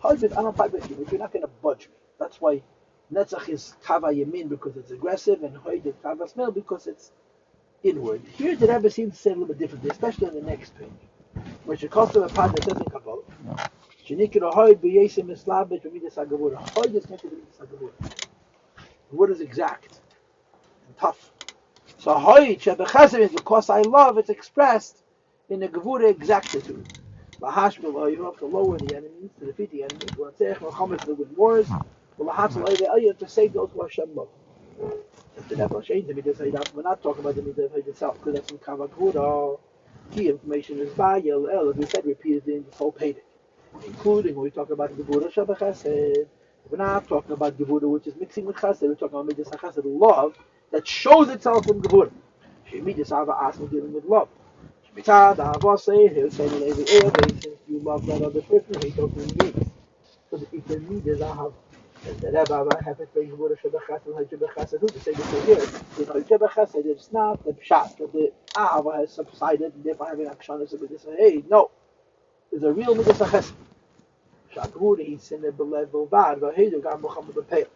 [SPEAKER 1] Hoid is, I don't fight with you, but you're not going to budge me. That's why Netzach is kava yamin because it's aggressive, and hoid is kava smel because it's inward. Here the Rebbe seems to say a little bit differently, especially on the next page, which it calls to a part that says in Kabbalah. Hoid is connected to midas hagavura. What is exact and tough? So hoid shebechesed is because I love. It's expressed in a gevura exactitude. Lahashmil to lower the enemies, to defeat the enemies. L'hatech to win wars. To save those who Hashem love. We're not talking about the midah itself because that's from kava gevura. Key information is bayel, as we said repeatedly in this whole page, including when we talk about gevura shebechesed. We're not talking about gevura which is mixing with chesed. We're talking about midas chesed, love that shows itself in gevura. Midas ahava asking dealing with love. Mitzad ahava say he'll say since you love that other person, hate those human beings. So that you can meet the Zahav. And the Rebbe have it being Gvura Shebechased, like Shebechased, who to say this here. Shebechased, it's not the Pshat, that the Ahava has subsided, and therefore having Akshanas of this. Hey, no. There's a real Midas HaChesed. Shagvura, he's in the Belev Bovad, but hey, the Gam Muhammad Bepel.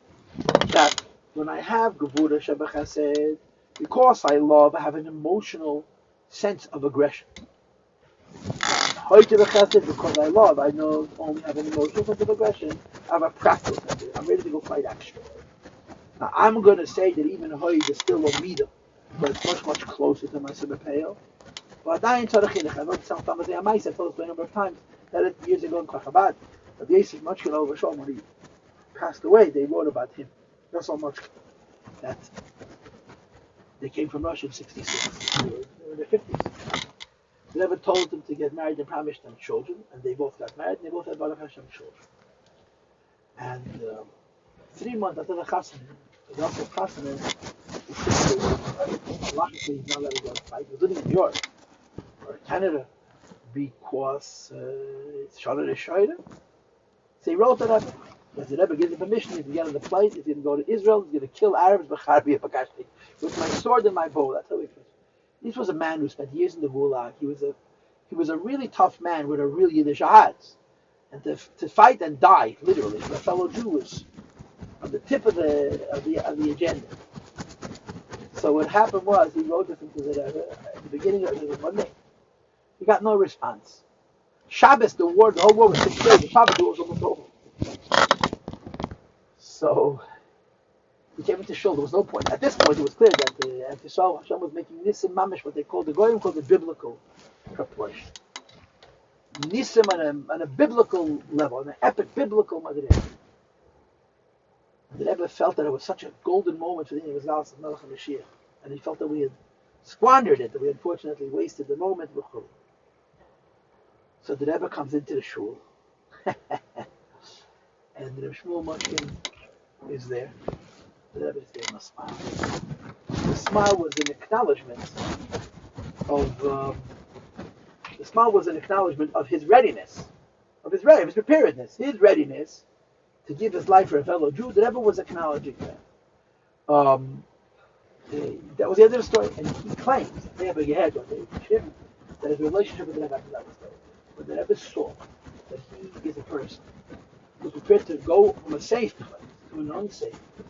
[SPEAKER 1] That when I have Gvura Shebechased, because I love, I have an emotional sense of aggression. Because I love, I know only have an emotional sense of aggression, I have a practical sense of it. I'm ready to go fight action. Now, I'm going to say that even Hoyd is still a Mida, but it's much, much closer to my Sibapeo. But I ain't Tzarachinach. I wrote something on the Amais, I've told it a number of times, that years ago in Kwachabad, that the Yosef Machkin over Shom, when he passed away, they wrote about him. Not so much that they came from Russia in 66. They were in their 50s. They never told them to get married and promised them children, and they both got married, and they both had Baruch Hashem children. And 3 months after the Chassan, the doctor Chassan, luckily he's not allowed to go and fight. He was living in New York or Canada because it's Shalat Shayra. So he wrote that up. If the Rebbe gives him permission, he's going to get on the plane, he's going to go to Israel, he's going to kill Arabs with my sword and my bow. That's how he feels. This was a man who spent years in the Gulag. He was a really tough man with a real Yiddish ahaz. And to fight and die, literally, for a fellow Jew was on the tip of the agenda. So what happened was, he wrote this into the Rebbe at the beginning of the Monday. He got no response. Shabbos, the whole war was 6 days. The Shabbos war was almost over. So he came into Shul. There was no point. At this point, it was clear that the Hashem was making Nisim Mamish, what they called the Goyim called the biblical proportion. Nisim on a biblical level, on an epic biblical Madrid. The Rebbe felt that it was such a golden moment for the Inyan of Melech HaMashiach, and he felt that we had squandered it, that we unfortunately wasted the moment. So the Rebbe comes into the shul, and the Rebbe Shmuel Moshkin is there. The Rebbe is there and a smile. The smile was an acknowledgement of his readiness, of his preparedness, his readiness to give his life for a fellow Jew. The Rebbe was acknowledging that. That was the end of the story, and he claims that his relationship with the Rebbe after that was over. But the Rebbe saw that he is a person who's prepared to go from a safe place to an unsafe place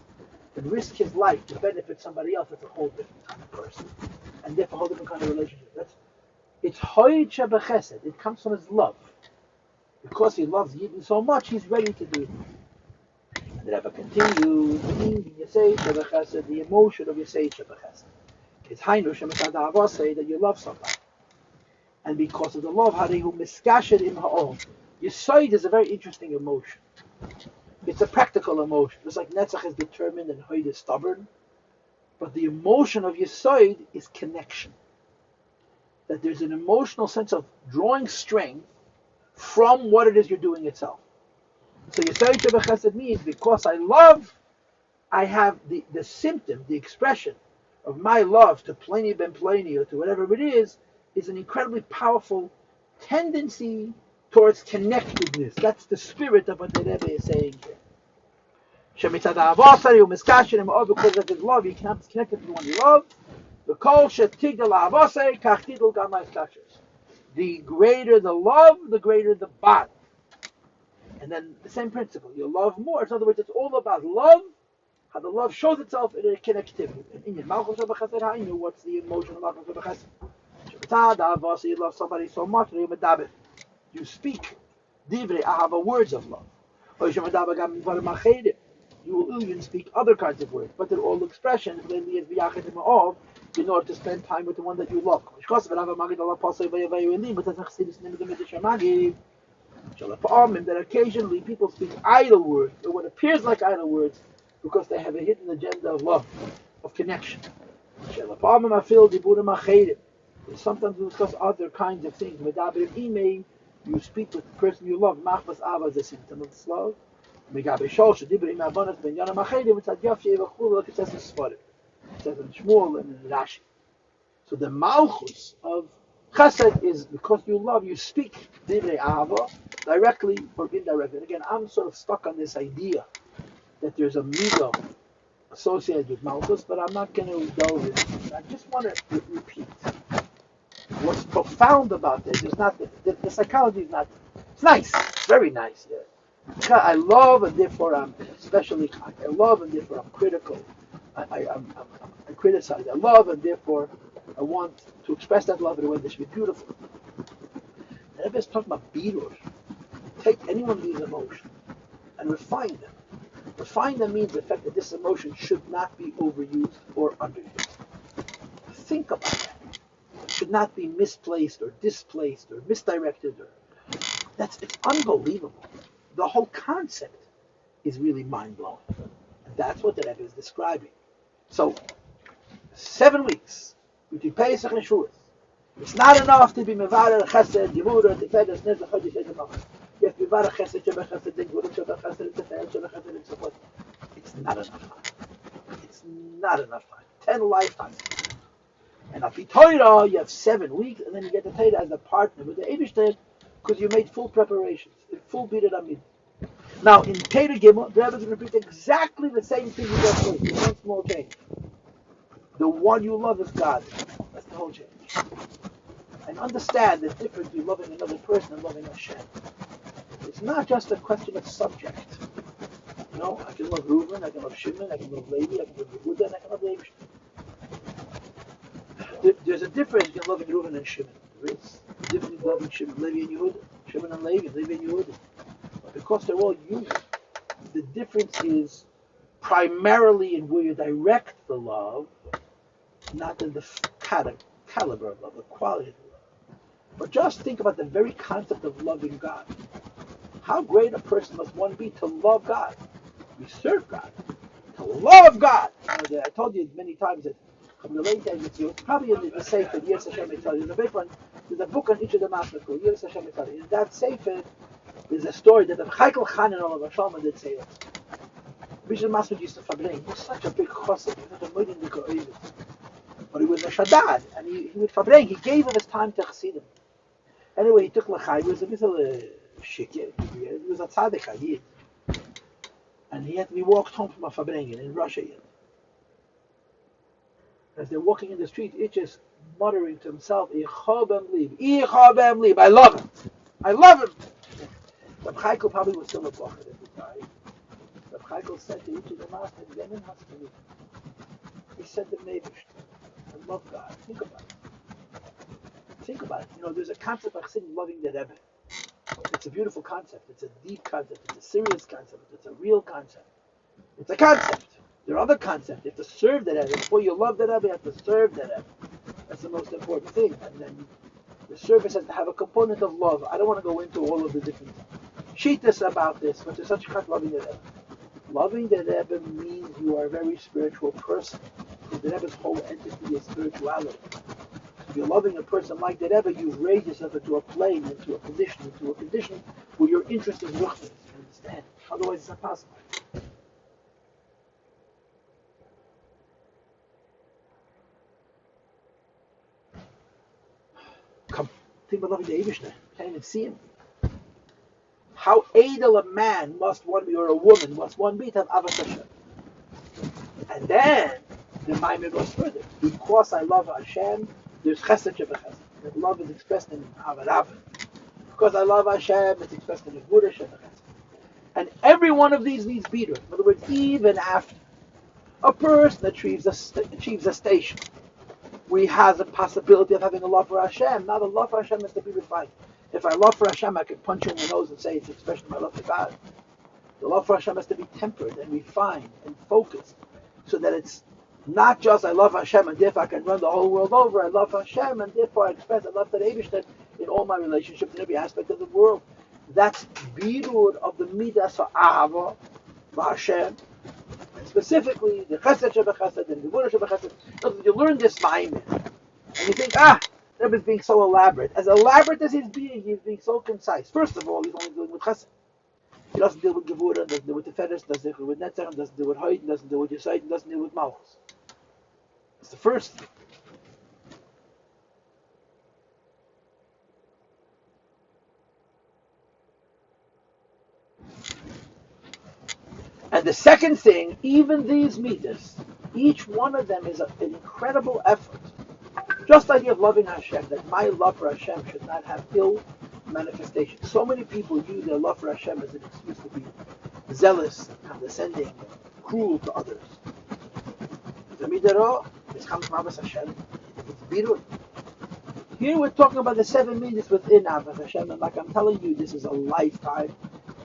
[SPEAKER 1] and risk his life to benefit somebody else. That's a whole different kind of person, and therefore a whole different kind of relationship. It's Hoyd Shebechesed. It comes from his love. Because he loves Yidden so much, he's ready to do it. And the Rebbe continues, the emotion of Yisei Shebechesed. It's Hainu Shemetad say that you love somebody. And because of the love, Harihu Miskashed im HaOmer. Yisai is a very interesting emotion. It's a practical emotion. Just like Netzach is determined and Hoyd is stubborn. But the emotion of Yisai is connection. That there's an emotional sense of drawing strength from what it is you're doing itself. So Yisai Shebechesed means because I love, I have the symptom, the expression of my love to Pliny ben Pliny or to whatever it is an incredibly powerful tendency towards connectedness. That's the spirit of what the Rebbe is saying here. Because of his love, you cannot be connected to the one you love. The greater the love, the greater the bond. And then the same principle, you love more. In other words, it's all about love, how the love shows itself in a connectivity. In Inyan, what's the emotion of Malchus Shebechesed? You love somebody so much, you speak divrei ahava, words of love. You will even speak other kinds of words, but they're all expressions in order to spend time with the one that you love. That occasionally people speak idle words, or what appears like idle words, because they have a hidden agenda of love, of connection. Sometimes we discuss other kinds of things. You speak with the person you love. Machbas Ava is a symptom of this love. Like it says in Shmuel and in Rashi. So the Malchus of Chesed is because you love, you speak Divrei Ahava, directly or indirectly. And again, I'm sort of stuck on this idea that there's a midah associated with Malchus, but I'm not going to delve into it. I just want to repeat what's profound about this. Is not the psychology is not. It's nice, it's very nice. Yeah. I love, and therefore I'm especially kind. I love, and therefore I'm critical. I criticize. I love, and therefore I want to express that love in a way that should be beautiful. And everybody's talking about birur. Take any one of these emotions and refine them. Refine them means the fact that this emotion should not be overused or underused. Think about that. It should not be misplaced or displaced or misdirected. It's unbelievable. The whole concept is really mind-blowing. And that's what the Rebbe is describing. So, 7 weeks between Pesach and Shavuos. It's not enough to be mevarer chesed, yivura, tifedes, nezach, chodesh, etamach. You have to be mevarer chesed, sheba chesed, yivura, sheba chesed, tifedes, sheba chesed, and so forth. It's not enough time. It's not enough time. 10 lifetimes. And after Torah, you have 7 weeks, and then you get the Torah as a partner with the Eibishter, because you made full preparations, in full Bidud Amid. Now, in Torah Gimel, the Rebbe is going to repeat exactly the same thing you just said, with one small change. The one you love is God. That's the whole change. And understand the difference between loving another person and loving Hashem. It's not just a question of subject. You know, I can love Reuven, I can love Shimon, I can love Levi, I can love Yehuda, and I can love Levi. There's a difference between loving Reuven and Shimon. There is a difference between loving Shimon, Levi and Yehuda, Shimon and Levi, Levi and Yehuda. But because they're all human, the difference is primarily in where you direct the love, not in the caliber of love, the quality of the love. But just think about the very concept of loving God. How great a person must one be to love God? We serve God. To love God. You know, I told you many times that it's probably in the Sefer, Yiras Hashem Etzad. There's a big one. There's a book on each of the masters called Yiras Hashem Etzad. In that Sefer, there's a story that the Chaikel Khan and all of Hashem did say it. Bishop Masud used to fabring. He was such a big chosek. He was such a million Nikoivis. But he was a Shaddad, and he would fabring. He gave him his time to Chassidim. Anyway, he took L'chai. He was a little shikir. He was a tzaddik, a yid. And he had to be walked home from a fabrengen in Russia yet. As they're walking in the street, each is muttering to himself, Ichabem Lieb, I love him. I love him. Reb Chaikel probably was still a bocher at the time. Reb Chaikel said to each of the masters, he said to Mevish, I love God. Think about it. Think about it. You know, there's a concept of Chassidim loving the Rebbe. It's a beautiful concept. It's a deep concept. It's a serious concept. It's a real concept. It's a concept. There are other concepts. You have to serve the Rebbe. Before you love the Rebbe, you have to serve the Rebbe. That's the most important thing. And then the service has to have a component of love. I don't want to go into all of the different shittas about this, but there's such a concept loving the Rebbe. Loving the Rebbe means you are a very spiritual person. Because the Rebbe's whole entity is spirituality. If you're loving a person like the Rebbe, you raise yourself into a plane, into a condition where your interest is ruchnis. You understand? Otherwise, it's not possible. Come, think about loving the Eibishter. Can't even see him. How edel a man must one be, or a woman must one be to have Avas Hashem. And then the Maimed goes further. Because I love Hashem, there's chesed sheba chesed. That love is expressed in Avarav. Because I love Hashem, it's expressed in Gvura sheba chesed. And every one of these needs bidur. In other words, even after a person achieves a station where he has a possibility of having a love for Hashem, now the love for Hashem has to be refined. If I love for Hashem, I can punch you in the nose and say it's an expression of my love for God. The love for Hashem has to be tempered and refined and focused so that it's not just I love Hashem and therefore I can run the whole world over. I love Hashem and therefore I express I love the Eibishter in all my relationships in every aspect of the world. That's birur of the midas ha'ahava Hashem, and specifically the chesed sheba chesed and the gvura sheba chesed. You learn this ma'amid and you think, Rebbe is being so elaborate. As elaborate as he's being so concise. First of all, he's only dealing with chesed. He doesn't deal with gevura, doesn't deal with tifedes, doesn't deal with netzach, doesn't deal with hoid, doesn't deal with yesayit, doesn't deal with malchus. It's the first thing. And the second thing, even these midas, each one of them is an incredible effort. Just the idea of loving Hashem, that my love for Hashem should not have ill manifestation. So many people use their love for Hashem as an excuse to be zealous, condescending, cruel to others. The midaro is comes from Abbas Hashem. It's birur. Here we're talking about the 7 midas within Abbas Hashem, and like I'm telling you, this is a lifetime.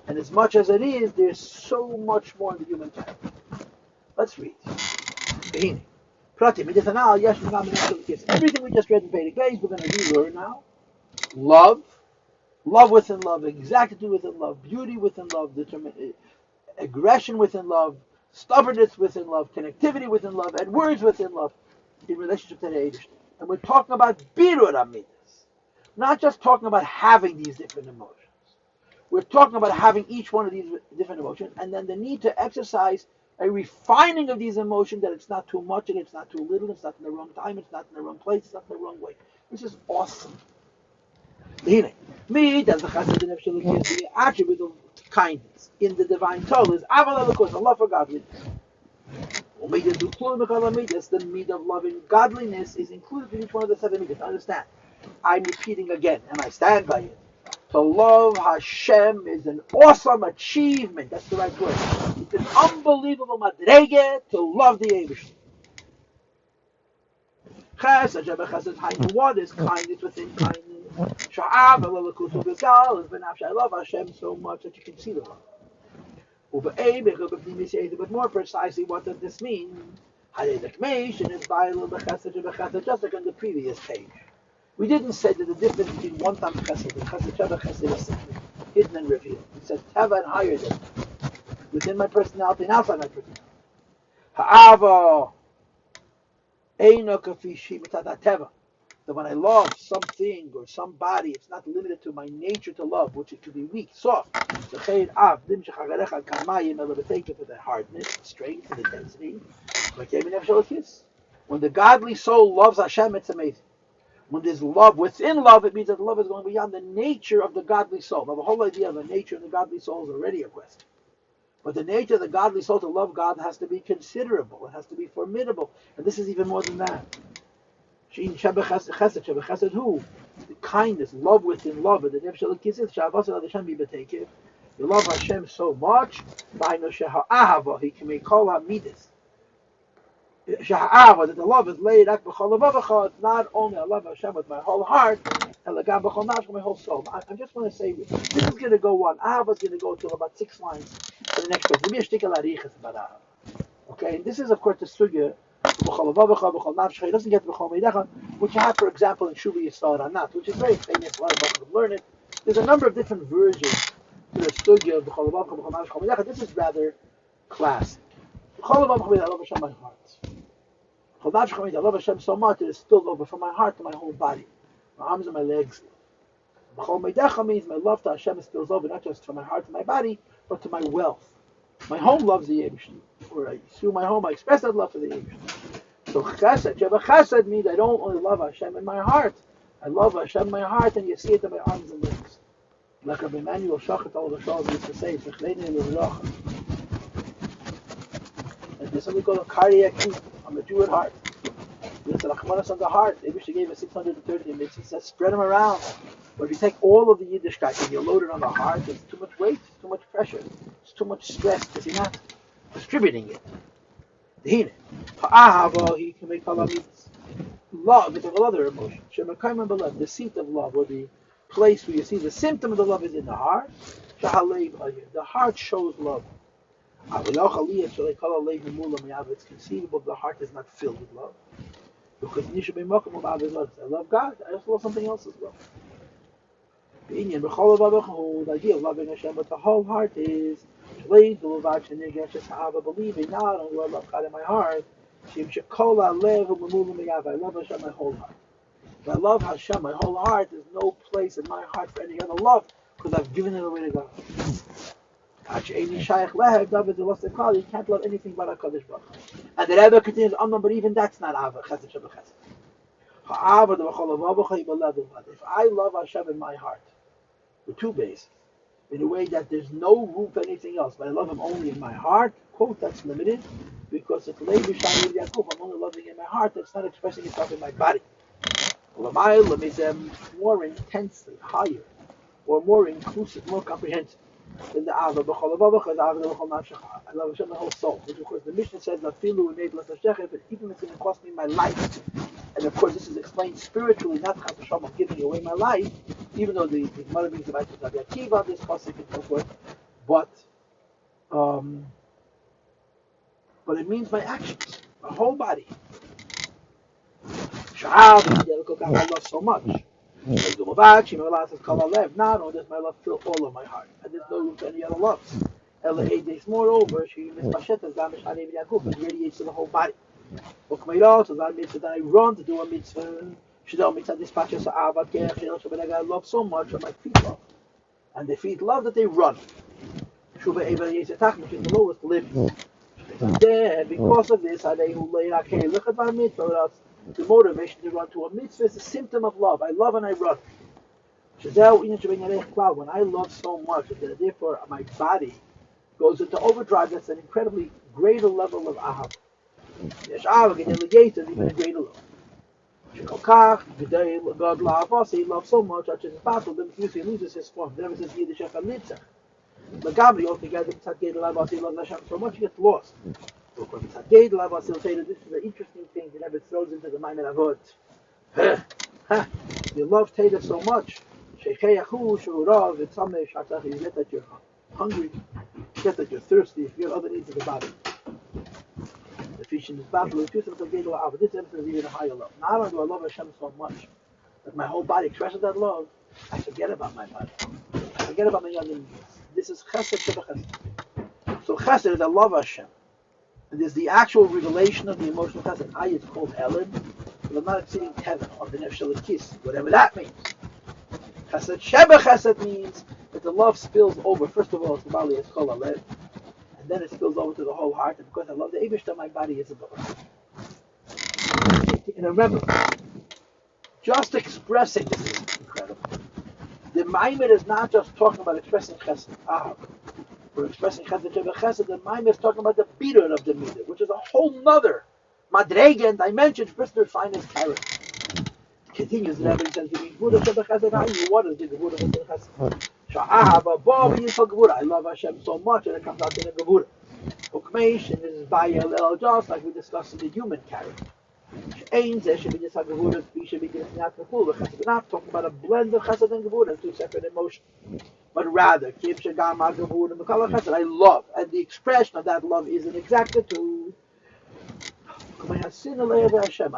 [SPEAKER 1] And as much as it is, there's so much more in the human character. Let's read. Everything we just read in Vedic days, we're going to relearn now. Love, love within love, exactitude within love, beauty within love, aggression within love, stubbornness within love, connectivity within love, and words within love in relationship to the Eibush. And we're talking about birur amidas, not just talking about having these different emotions. We're talking about having each one of these different emotions, and then the need to exercise a refining of these emotions, that it's not too much and it's not too little, it's not in the wrong time, it's not in the wrong place, it's not in the wrong way. This is awesome. Me, that's the chesed and the attribute of kindness in the divine Torah is a love for godliness. The meat of loving godliness is included in each one of the 7 midas. Understand? I'm repeating again, and I stand by it. To love Hashem is an awesome achievement. That's the right word. It's an unbelievable madrege to love the Eibush. What is kindness within kindness? I love Hashem so much that you can see the love. But more precisely, what does this mean? Just like on the previous page. We didn't say that the difference between one time chesed and chesed sheva chesed is hidden and revealed. It says teva and higher than within my personality and outside my personality. Ha'ava eino kafi shi mitzad teva. That when I love something or somebody, it's not limited to my nature to love, which it could be weak, soft. The chein av dim shechagarecha kamayim elevated for the hardness, strength, and intensity. When the godly soul loves Hashem, it's amazing. When there's love within love, it means that love is going beyond the nature of the godly soul. Now, the whole idea of the nature of the godly soul is already a question. But the nature of the godly soul to love God has to be considerable. It has to be formidable. And this is even more than that. The kindness, love within love. You love Hashem so much. He can make all midas. That the love is laid not only I love Hashem with my whole heart, and my whole soul. I just want to say, this is going to go on. Ahava is going to go until about 6 lines for the next book. Give me a shtickle arichas about Ahava. Okay, and this is of course the sugya. It doesn't get to b'chol meidecha, which you have, for example, in Shuva Yisrael Anat, which is very famous. A lot of people have learned it. There's a number of different versions to the sugya of b'chol meidecha. This is rather classic. I love Hashem my heart. I love Hashem so much that it spilled over from my heart to my whole body, my arms and my legs. B'chol meidecha means my love to Hashem spills over not just from my heart to my body, but to my wealth. My home loves the Eibush. Through my home, I express that love for the Eibush. So chesed means I don't only love Hashem in my heart. I love Hashem in my heart, and you see it in my arms and legs. Like Rabbi Emmanuel Shachat al-Rashal used to say, and there's something called a cardiac beat on the Jewish heart. There's a Rachmanas on the heart. Eibush gave us 630 mitzvahs. He says, spread them around. But if you take all of the Yiddishkeit and you load it on the heart, it's too much weight, it's too much pressure, it's too much stress, because you're not distributing it. He can make love is another emotion. The seat of love, or the place where you see the symptom of the love is in the heart. The heart shows love. It's conceivable the heart is not filled with love. Because I love God, I also love something else as well. The Inyan, the idea of loving Hashem with the whole heart is believing not only do I love God in my heart, I love Hashem my whole heart. If I love Hashem my whole heart, there's no place in my heart for any other love, because I've given it away to God. You can't love anything but HaKadosh Baruch Hu. And the Rebbe continues, but even that's not Ava, Chesed Sheba Chesed. If I love Hashem in my heart, with 2 bases, in a way that there's no room for anything else. But I love him only in my heart. Quote, that's limited, because it's I'm only loving in my heart, that's not expressing itself in my body. Lamaylam is more intensely, higher, or more inclusive, more comprehensive than the Ava b'chol avavach, as Ava b'chol nafshecha. I love Hashem the whole soul, which of course the Mishnah says that filu made l'tashech, but even if it's going to cost me my life. And of course, this is explained spiritually, not chas of giving away my life, even though the mother brings the Bible to Rabbi Akiva, this pasuk and so forth. But it means my actions, my whole body. I love so much. Not only does my love fill all of my heart, and there's no room for any other loves. Moreover, it radiates to the whole body. That I run to do a mitzvah. I love so much that my feet love. And the feet love that they run. Which is the lowest living. Because of this, the motivation to run to a mitzvah is a symptom of love. I love and I run. When I love so much, that therefore my body goes into overdrive, that's an incredibly greater level of ahava. Even a greater level. He loves so much, he loses his form. Never says ''t'shach." Magabri altogether, he loves Hashem so much he gets lost. This is an interesting thing that never throws into the mind of Avod. You love Teda so much. You get that you're hungry, you get that you're thirsty, you get other needs of the body. The fish in this battle is this is even a higher love. Not only do I love Hashem so much that my whole body expresses that love, I forget about my body. I forget about my young needs. This is chesed sheba chesed. So chesed is I love Hashem. And there's the actual revelation of the emotional chesed. It's called Ellen, but I'm not exceeding heaven or the nefesh kiss, whatever that means. Chesed sheba chesed means that the love spills over. First of all, it's the bali, it's called alev, and then it spills over to the whole heart. And because I love the Eibishter, my body is above it. And remember, just expressing this is incredible. The Maimed is not just talking about expressing chesed, or expressing chesed sheba chesed. The Maimed is talking about the bitter of the midah, which is a whole nother madrega and dimension. Brister's finest character. Continues the Rebbe and says, "Gevura sheba chesed, what is the gevura sheba chesed? Sha'ahava bo v'yisol gevura. I love Hashem so much, and it comes out in the gevura. Ukmeish, and this is by a little, just like we discussed in the human character. We're not talking about a blend of chesed and gevura, two separate emotions, but rather I love, and the expression of that love is an exactitude. I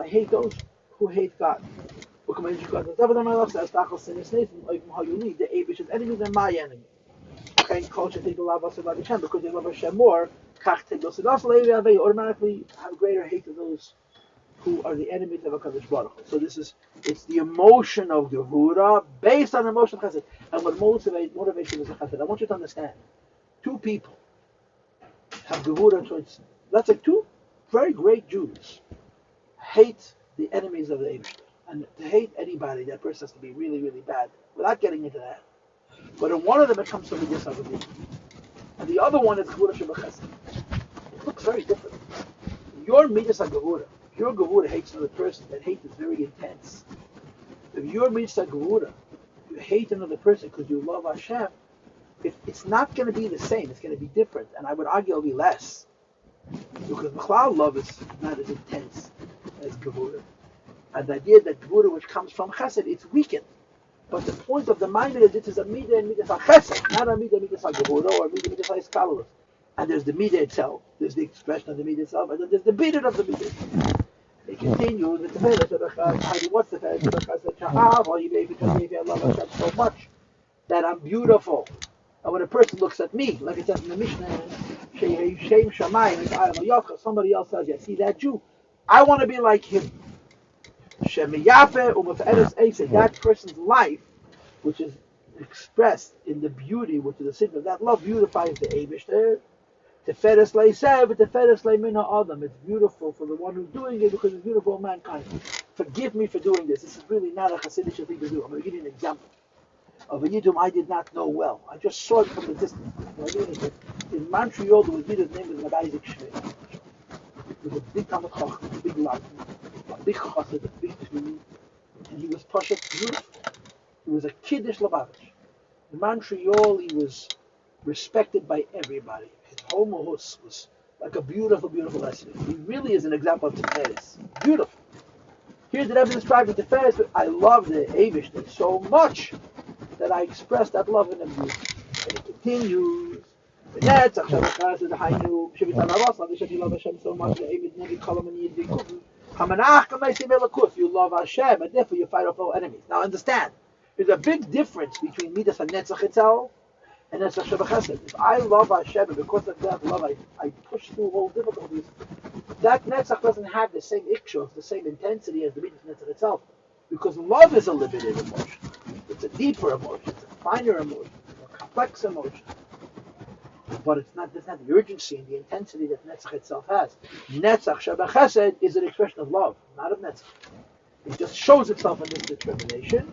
[SPEAKER 1] hate those who hate God. The Abish's enemies are my enemies. Because they love Hashem more, they automatically have greater hate of those who are the enemies of HaKadosh Baruch Hu. So it's the emotion of Gevura based on the emotion of Chesed. And what motivation is a Chesed? I want you to understand. Two people have Gevura towards, let's say two very great Jews hate the enemies of the Eibishter. And to hate anybody, that person has to be really, really bad, without getting into that. But in one of them it comes from the Yisavim. And the other one is Gevura Sheba Chesed. It looks very different. Your Midas HaGevura, your Gevura hates another person, that hate is very intense. If your Midas HaGevura, you hate another person because you love Hashem, it's not going to be the same, it's going to be different. And I would argue it'll be less. Because B'chlal love is not as intense as Gevura. And the idea that Gevura, which comes from Chesed, it's weakened. But the point of the mind is it is a midah and midah chesed, not a midah gevura or midah iskalos. And there's the midah itself, there's the expression of the midah itself, and then there's the bitter of the midah. It continues with the tefillah. What's the tefillah? Well, you maybe because maybe I love Hashem so much that I'm beautiful. And when a person looks at me, like it says in the Mishnah, Shem Shamayim, somebody else says, "Yeah, see that Jew? I want to be like him." That person's life, which is expressed in the beauty, which is the signal of that love, beautifies the Eibishter. It's beautiful for the one who's doing it because it's beautiful for mankind. Forgive me for doing this. This is really not a Hasidic thing to do. I'm going to give you an example. of a Yid whom I did not know well. I just saw it from the distance. What I mean is that in Montreal, there was Yid's name was Rabbi Schmidt. He was a big Talmud Chacham, a big Latin, a big Chassid, a big Tmimi, and he was Pashat beautiful. He was a Kiddush Lubavitch. In Montreal, he was respected by everybody. His homohus was like a beautiful, beautiful lesson. He really is an example of Tiferes. Beautiful. Here the Rebbe described the Tiferes, but I love the Eivishter so much that I expressed that love in the music. And it continues. The HaTsach Shabbat is the Hainu. Shevitan Aros, Lavishat, you love Hashem so much. The Eivid Nevi Kolam and Yid Vikufu. Hamanach Kamei Melakus. You love Hashem, and therefore you fight off all enemies. Now understand, there's a big difference between Midas HaNetzach itself and Netzach Shabbat. If I love Hashem, and because of that love, I push through all difficulties, that Netzach doesn't have the same ikshos, the same intensity as the Midas Netzach itself. Because love is a limited emotion. It's a deeper emotion, it's a finer emotion, it's a complex emotion. But it's not the urgency and the intensity that Netzach itself has. Netzach Shabbat Chesed is an expression of love, not of Netzach. It just shows itself in this determination.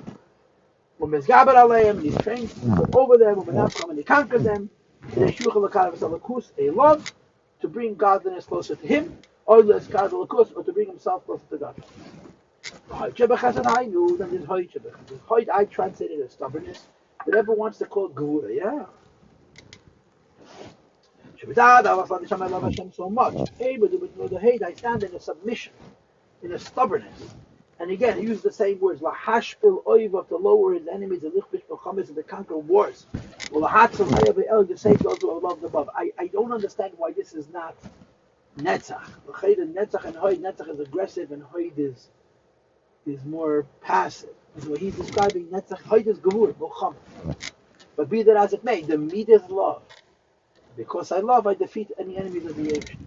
[SPEAKER 1] When Mizgaber Aleim, he's trained to go over them, when Menachem, and he conquers them, a love to bring godliness closer to him, or to bring himself closer to God. Then there's Hoyd, I translated as stubbornness. That everyone wants to call Gevura, yeah. I love Hashem so much. I stand in a submission, in a stubbornness. And again, he uses the same words. Lahashpil oivav, to lower his enemies, the lichbish b'chametz, to conquer wars. Well, lahatzil hayav to save those who are loved above. I don't understand why this is not Netzach. Netzach and Hoyd, Netzach is aggressive and Hoyd is more passive. So he's describing Netzach, Hoyd is Gevur, B'chametz. But be that as it may, the meat is love. Because I love, I defeat any enemies of the age.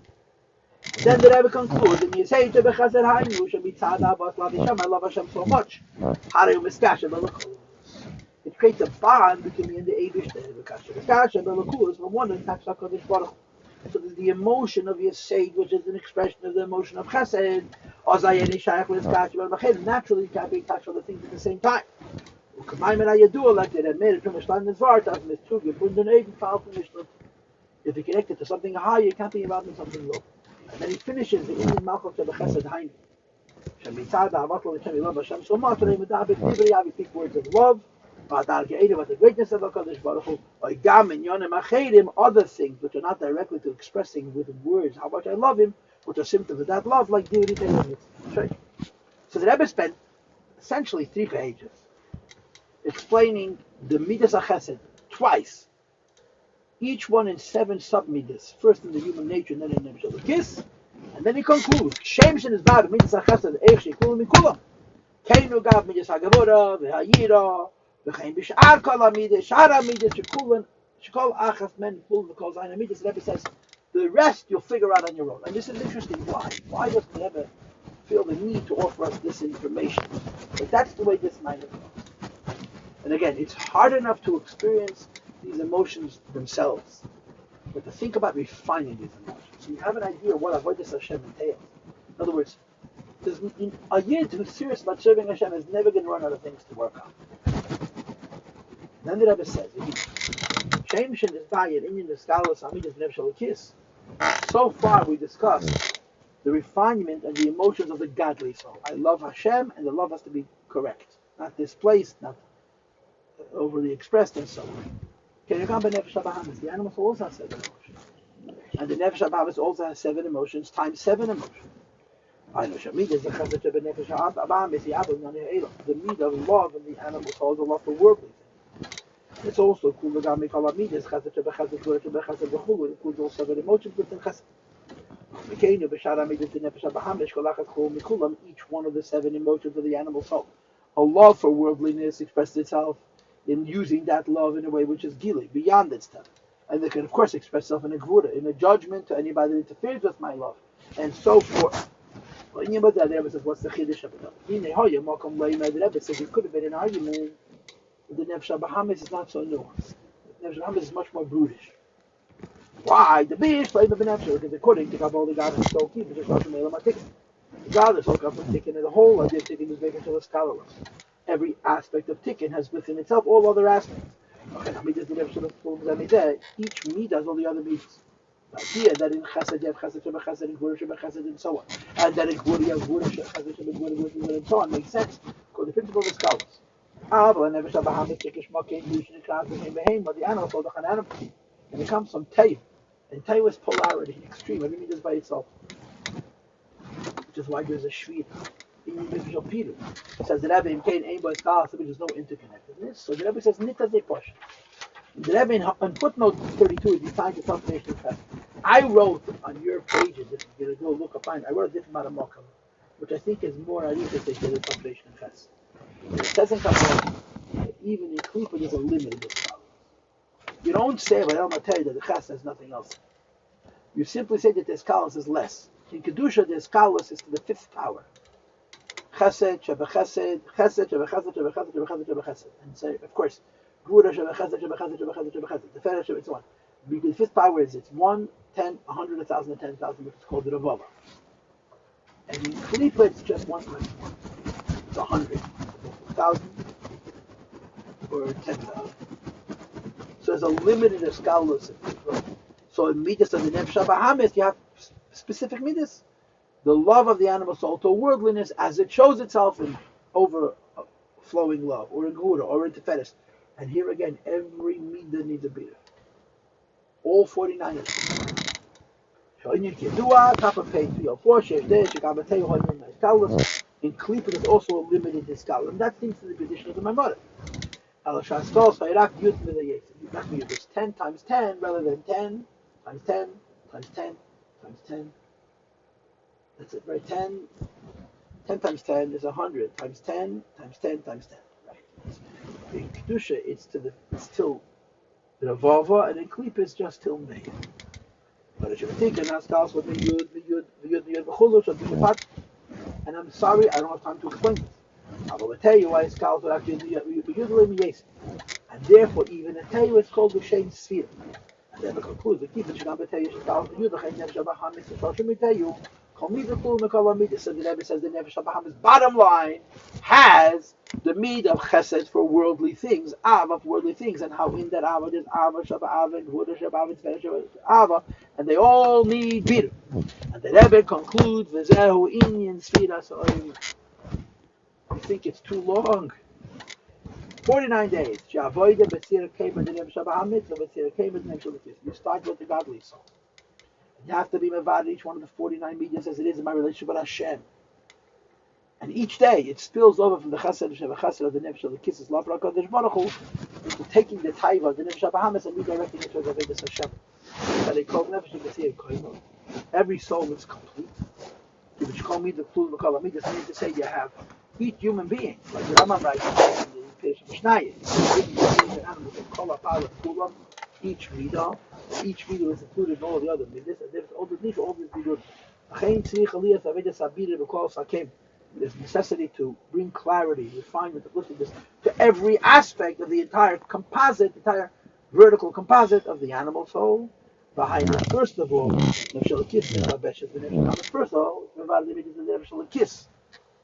[SPEAKER 1] Then the Rebbe concludes, and you say, I love Hashem so much. It creates a bond between me and the Eibush. From one and so there's the emotion of Yesed, which is an expression of the emotion of Chesed. Naturally, you can't be touched on the things at the same time. If you connect it to something high, you can't be involved in something low. And then he finishes the Inyan Malchus of the Chesed Hainu. We love Hashem so much, we speak words of love, about the greatness of HaKadosh Baruch Hu, other things which are not directly to expressing with words how much I love him, which are symptoms of that love, like duty. So the Rebbe spent essentially 3 pages explaining the Midas HaChesed twice. Each one in 7 sub-midas. First in the human nature, and then in the kiss. And then he concludes, Shem shen is bad, midas ha-chesed, eich shekulam mikulam. Keinu gav midas ha-gavura, v'ha-yira, v'chein b'sh'ar kol ha-midas, sh'ar ha-midas, shekol achas men, full v'kol zayin ha-midas. The Rebbe says, the rest you'll figure out on your own. And this is interesting. Why? Why does the Rebbe feel the need to offer us this information? But that's the way this mind goes. And again, it's hard enough to experience these emotions themselves, but to think about refining these emotions, so you have an idea of what avodas Hashem entails. In other words, a Yid who's serious about serving Hashem is never going to run out of things to work on. Then the Rebbe says, Shem shen is bayit Inyan the scholars Hamidas nev shalakis. So far we discussed the refinement and the emotions of the godly soul. I love Hashem, and the love has to be correct, not displaced, not overly expressed, and so on. The animal soul also has 7 emotions. And the Nefesh HaBahamis also has 7 emotions times 7 emotions. The meat of love in the animal soul is a love for worldly things. It's also it includes all 7 emotions within Chesed. Each one of the 7 emotions of the animal soul. A love for worldliness expressed itself in using that love in a way which is gili, beyond its time. And it can, of course, express itself in a gvura, in a judgment to anybody that interferes with my love, and so forth. Well, the Rebbe says, what's the chiddush of it? The Rebbe says it could have been an argument, but the Nefesh HaBahamis is not so nuanced. The Nefesh HaBahamis is much more brutish. Why? The bish, because according to Kabbalah, God is so key, God is so come from taking it a whole idea of taking this making to the scholarless. every aspect of tikkun has within itself all other aspects. Okay, now midas the Rebbe Shalom forms that midah. Each midah has all the other midas. The idea that in chesed you have chesed sheba chesed, in gvura sheba chesed, and so on, and that in gvura you have gvura sheba chesed sheba gvura, and so on, makes sense because the principle of the scholars. But the animal called the animal, and it comes from tayu, and tayu is polarity, extreme. Every midah is by itself, which is why there's a shvira. It says the Rebbe in Cain aim by scholars, which is no interconnectedness. So the Rebbe says nita de posh. The Rebbe on footnote 32 is defined the confirmation of fact. I wrote on your pages, if you're going to go look up, I wrote a different amount of mokam, which I think is more arithmetic than the confirmation of fact. It says in Kabbalah that even in Klipa there's a limit in the scholars. You don't say by El Matei that the Ches has nothing else. You simply say that the scholars is less. In Kedusha, the scholars is to the fifth power. Chesed, Sheba Chesed, Chesed, Sheba Chesed, Sheba Chesed, Sheba Chesed, Sheba Chesed. And say, of course, Gvura Sheba Chesed, Sheba Chesed, Sheba Chesed, Sheba Chesed. The Federer Sheba, and so on. Because the fifth power is it's 1, 10, 100, 1,000, and 10,000, which is called the Ravava. And in Klipa, it's just 1 times 1. It's 100, 1,000, or 10,000. So there's a limited of scholars. So in Midas of the Nefesh HaBahamis, you have specific Midas. The love of the animal soul to worldliness as it shows itself in overflowing love, or in Gura, or in Tefedes. And here again, every Midah needs a Bida. All 49 of them. Top of page 304, in Klipa there's also a limited discount. And that seems to the condition of the Maimonides. It's 10 times 10 rather than 10 times 10 times 10 times 10. That's it, right? 10 times 10 is 100 times 10 times 10 times 10. Right. In Kedusha, it's till the Ravava, and in Klipa it's just till May. But as you think, and that's also the Yud, and I'm sorry, I don't have time to explain this. I will tell you why scholars would actually do Yud. And therefore, even in Tayu, it's called the Shem Sfira. And then it concludes, the Kibbutz Shagam B'Tayu, Shagam B'Yud, L'chein Nefesh HaBahamis, Shoshem B'Tayu, Kol Midah Kul Mekol HaMidah. So the Rebbe says the Nefesh HaBahamis, bottom line, has the Mid of Chesed for worldly things, Av of worldly things, and how in that Ava there's Ava, Shabba Ava, and Huda Shabba Ava, and Tzvera Shabba Ava, and they all need Bir. And the Rebbe concludes, V'zehu Inyan Sfira So'im. I think it's too long. 49 days. You start with the godly soul. You have to be mavad each one of the 49 medias as it is in my relationship with Hashem. And each day it spills over from the chesed of the nefesh of the kisses love HaKadosh Baruch Hu into taking the taiva of the nefesh HaBahamis and redirecting it towards Avodas Hashem. That they call nefesh B'Sir. Every soul is complete. Which call me the Klul Mekol HaMidah. That means to say you have each human being, like the Rambam writes in the Peirush Mishnayos, each midah is included in all the other midas, and there's all these good. There's necessity to bring clarity, refinement, upliftedness to every aspect of the entire vertical composite of the animal soul. First of all, first of all,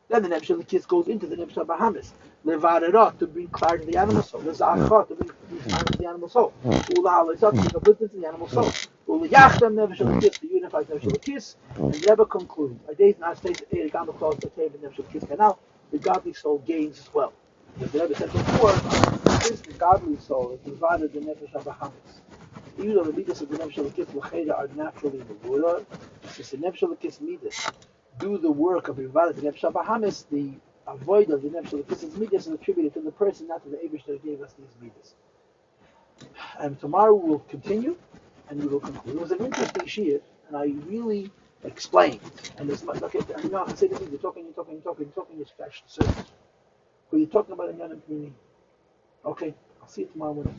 [SPEAKER 1] then the Nefesh HaLekis goes into the Nefesh HaBahamis. Levarerot, to bring clarity to the animal soul. Lezachot, to bring clarity to the animal soul. Ula'alezot, to bring upliftment to the animal soul. Ula'yachtem Nefesh HaLekis, to unify Nefesh HaLekis. And the Rebbe concludes, by days not states the Eregam clause the Teva Nefesh HaLekis canal, the godly soul gains as well. As the Rebbe said before, since the godly soul is divided the Nefesh HaBahamis. Even though the midas of the Nefesh HaLekis l'cheda are naturally in the world, since the Nefesh HaLekis midas do the work of Rivadah the Nefesh HaBahamis, the avoid of the Nefesh HaLekis midas is attributed to the person, not to the Eibush that gave us these midas. And tomorrow we'll continue, and we will conclude. It was an interesting shiur, and I really explained. And it's like, okay, I know I say the thing, you're talking, it's fashion service. But you're talking about Inyan and community. Okay, I'll see you tomorrow morning.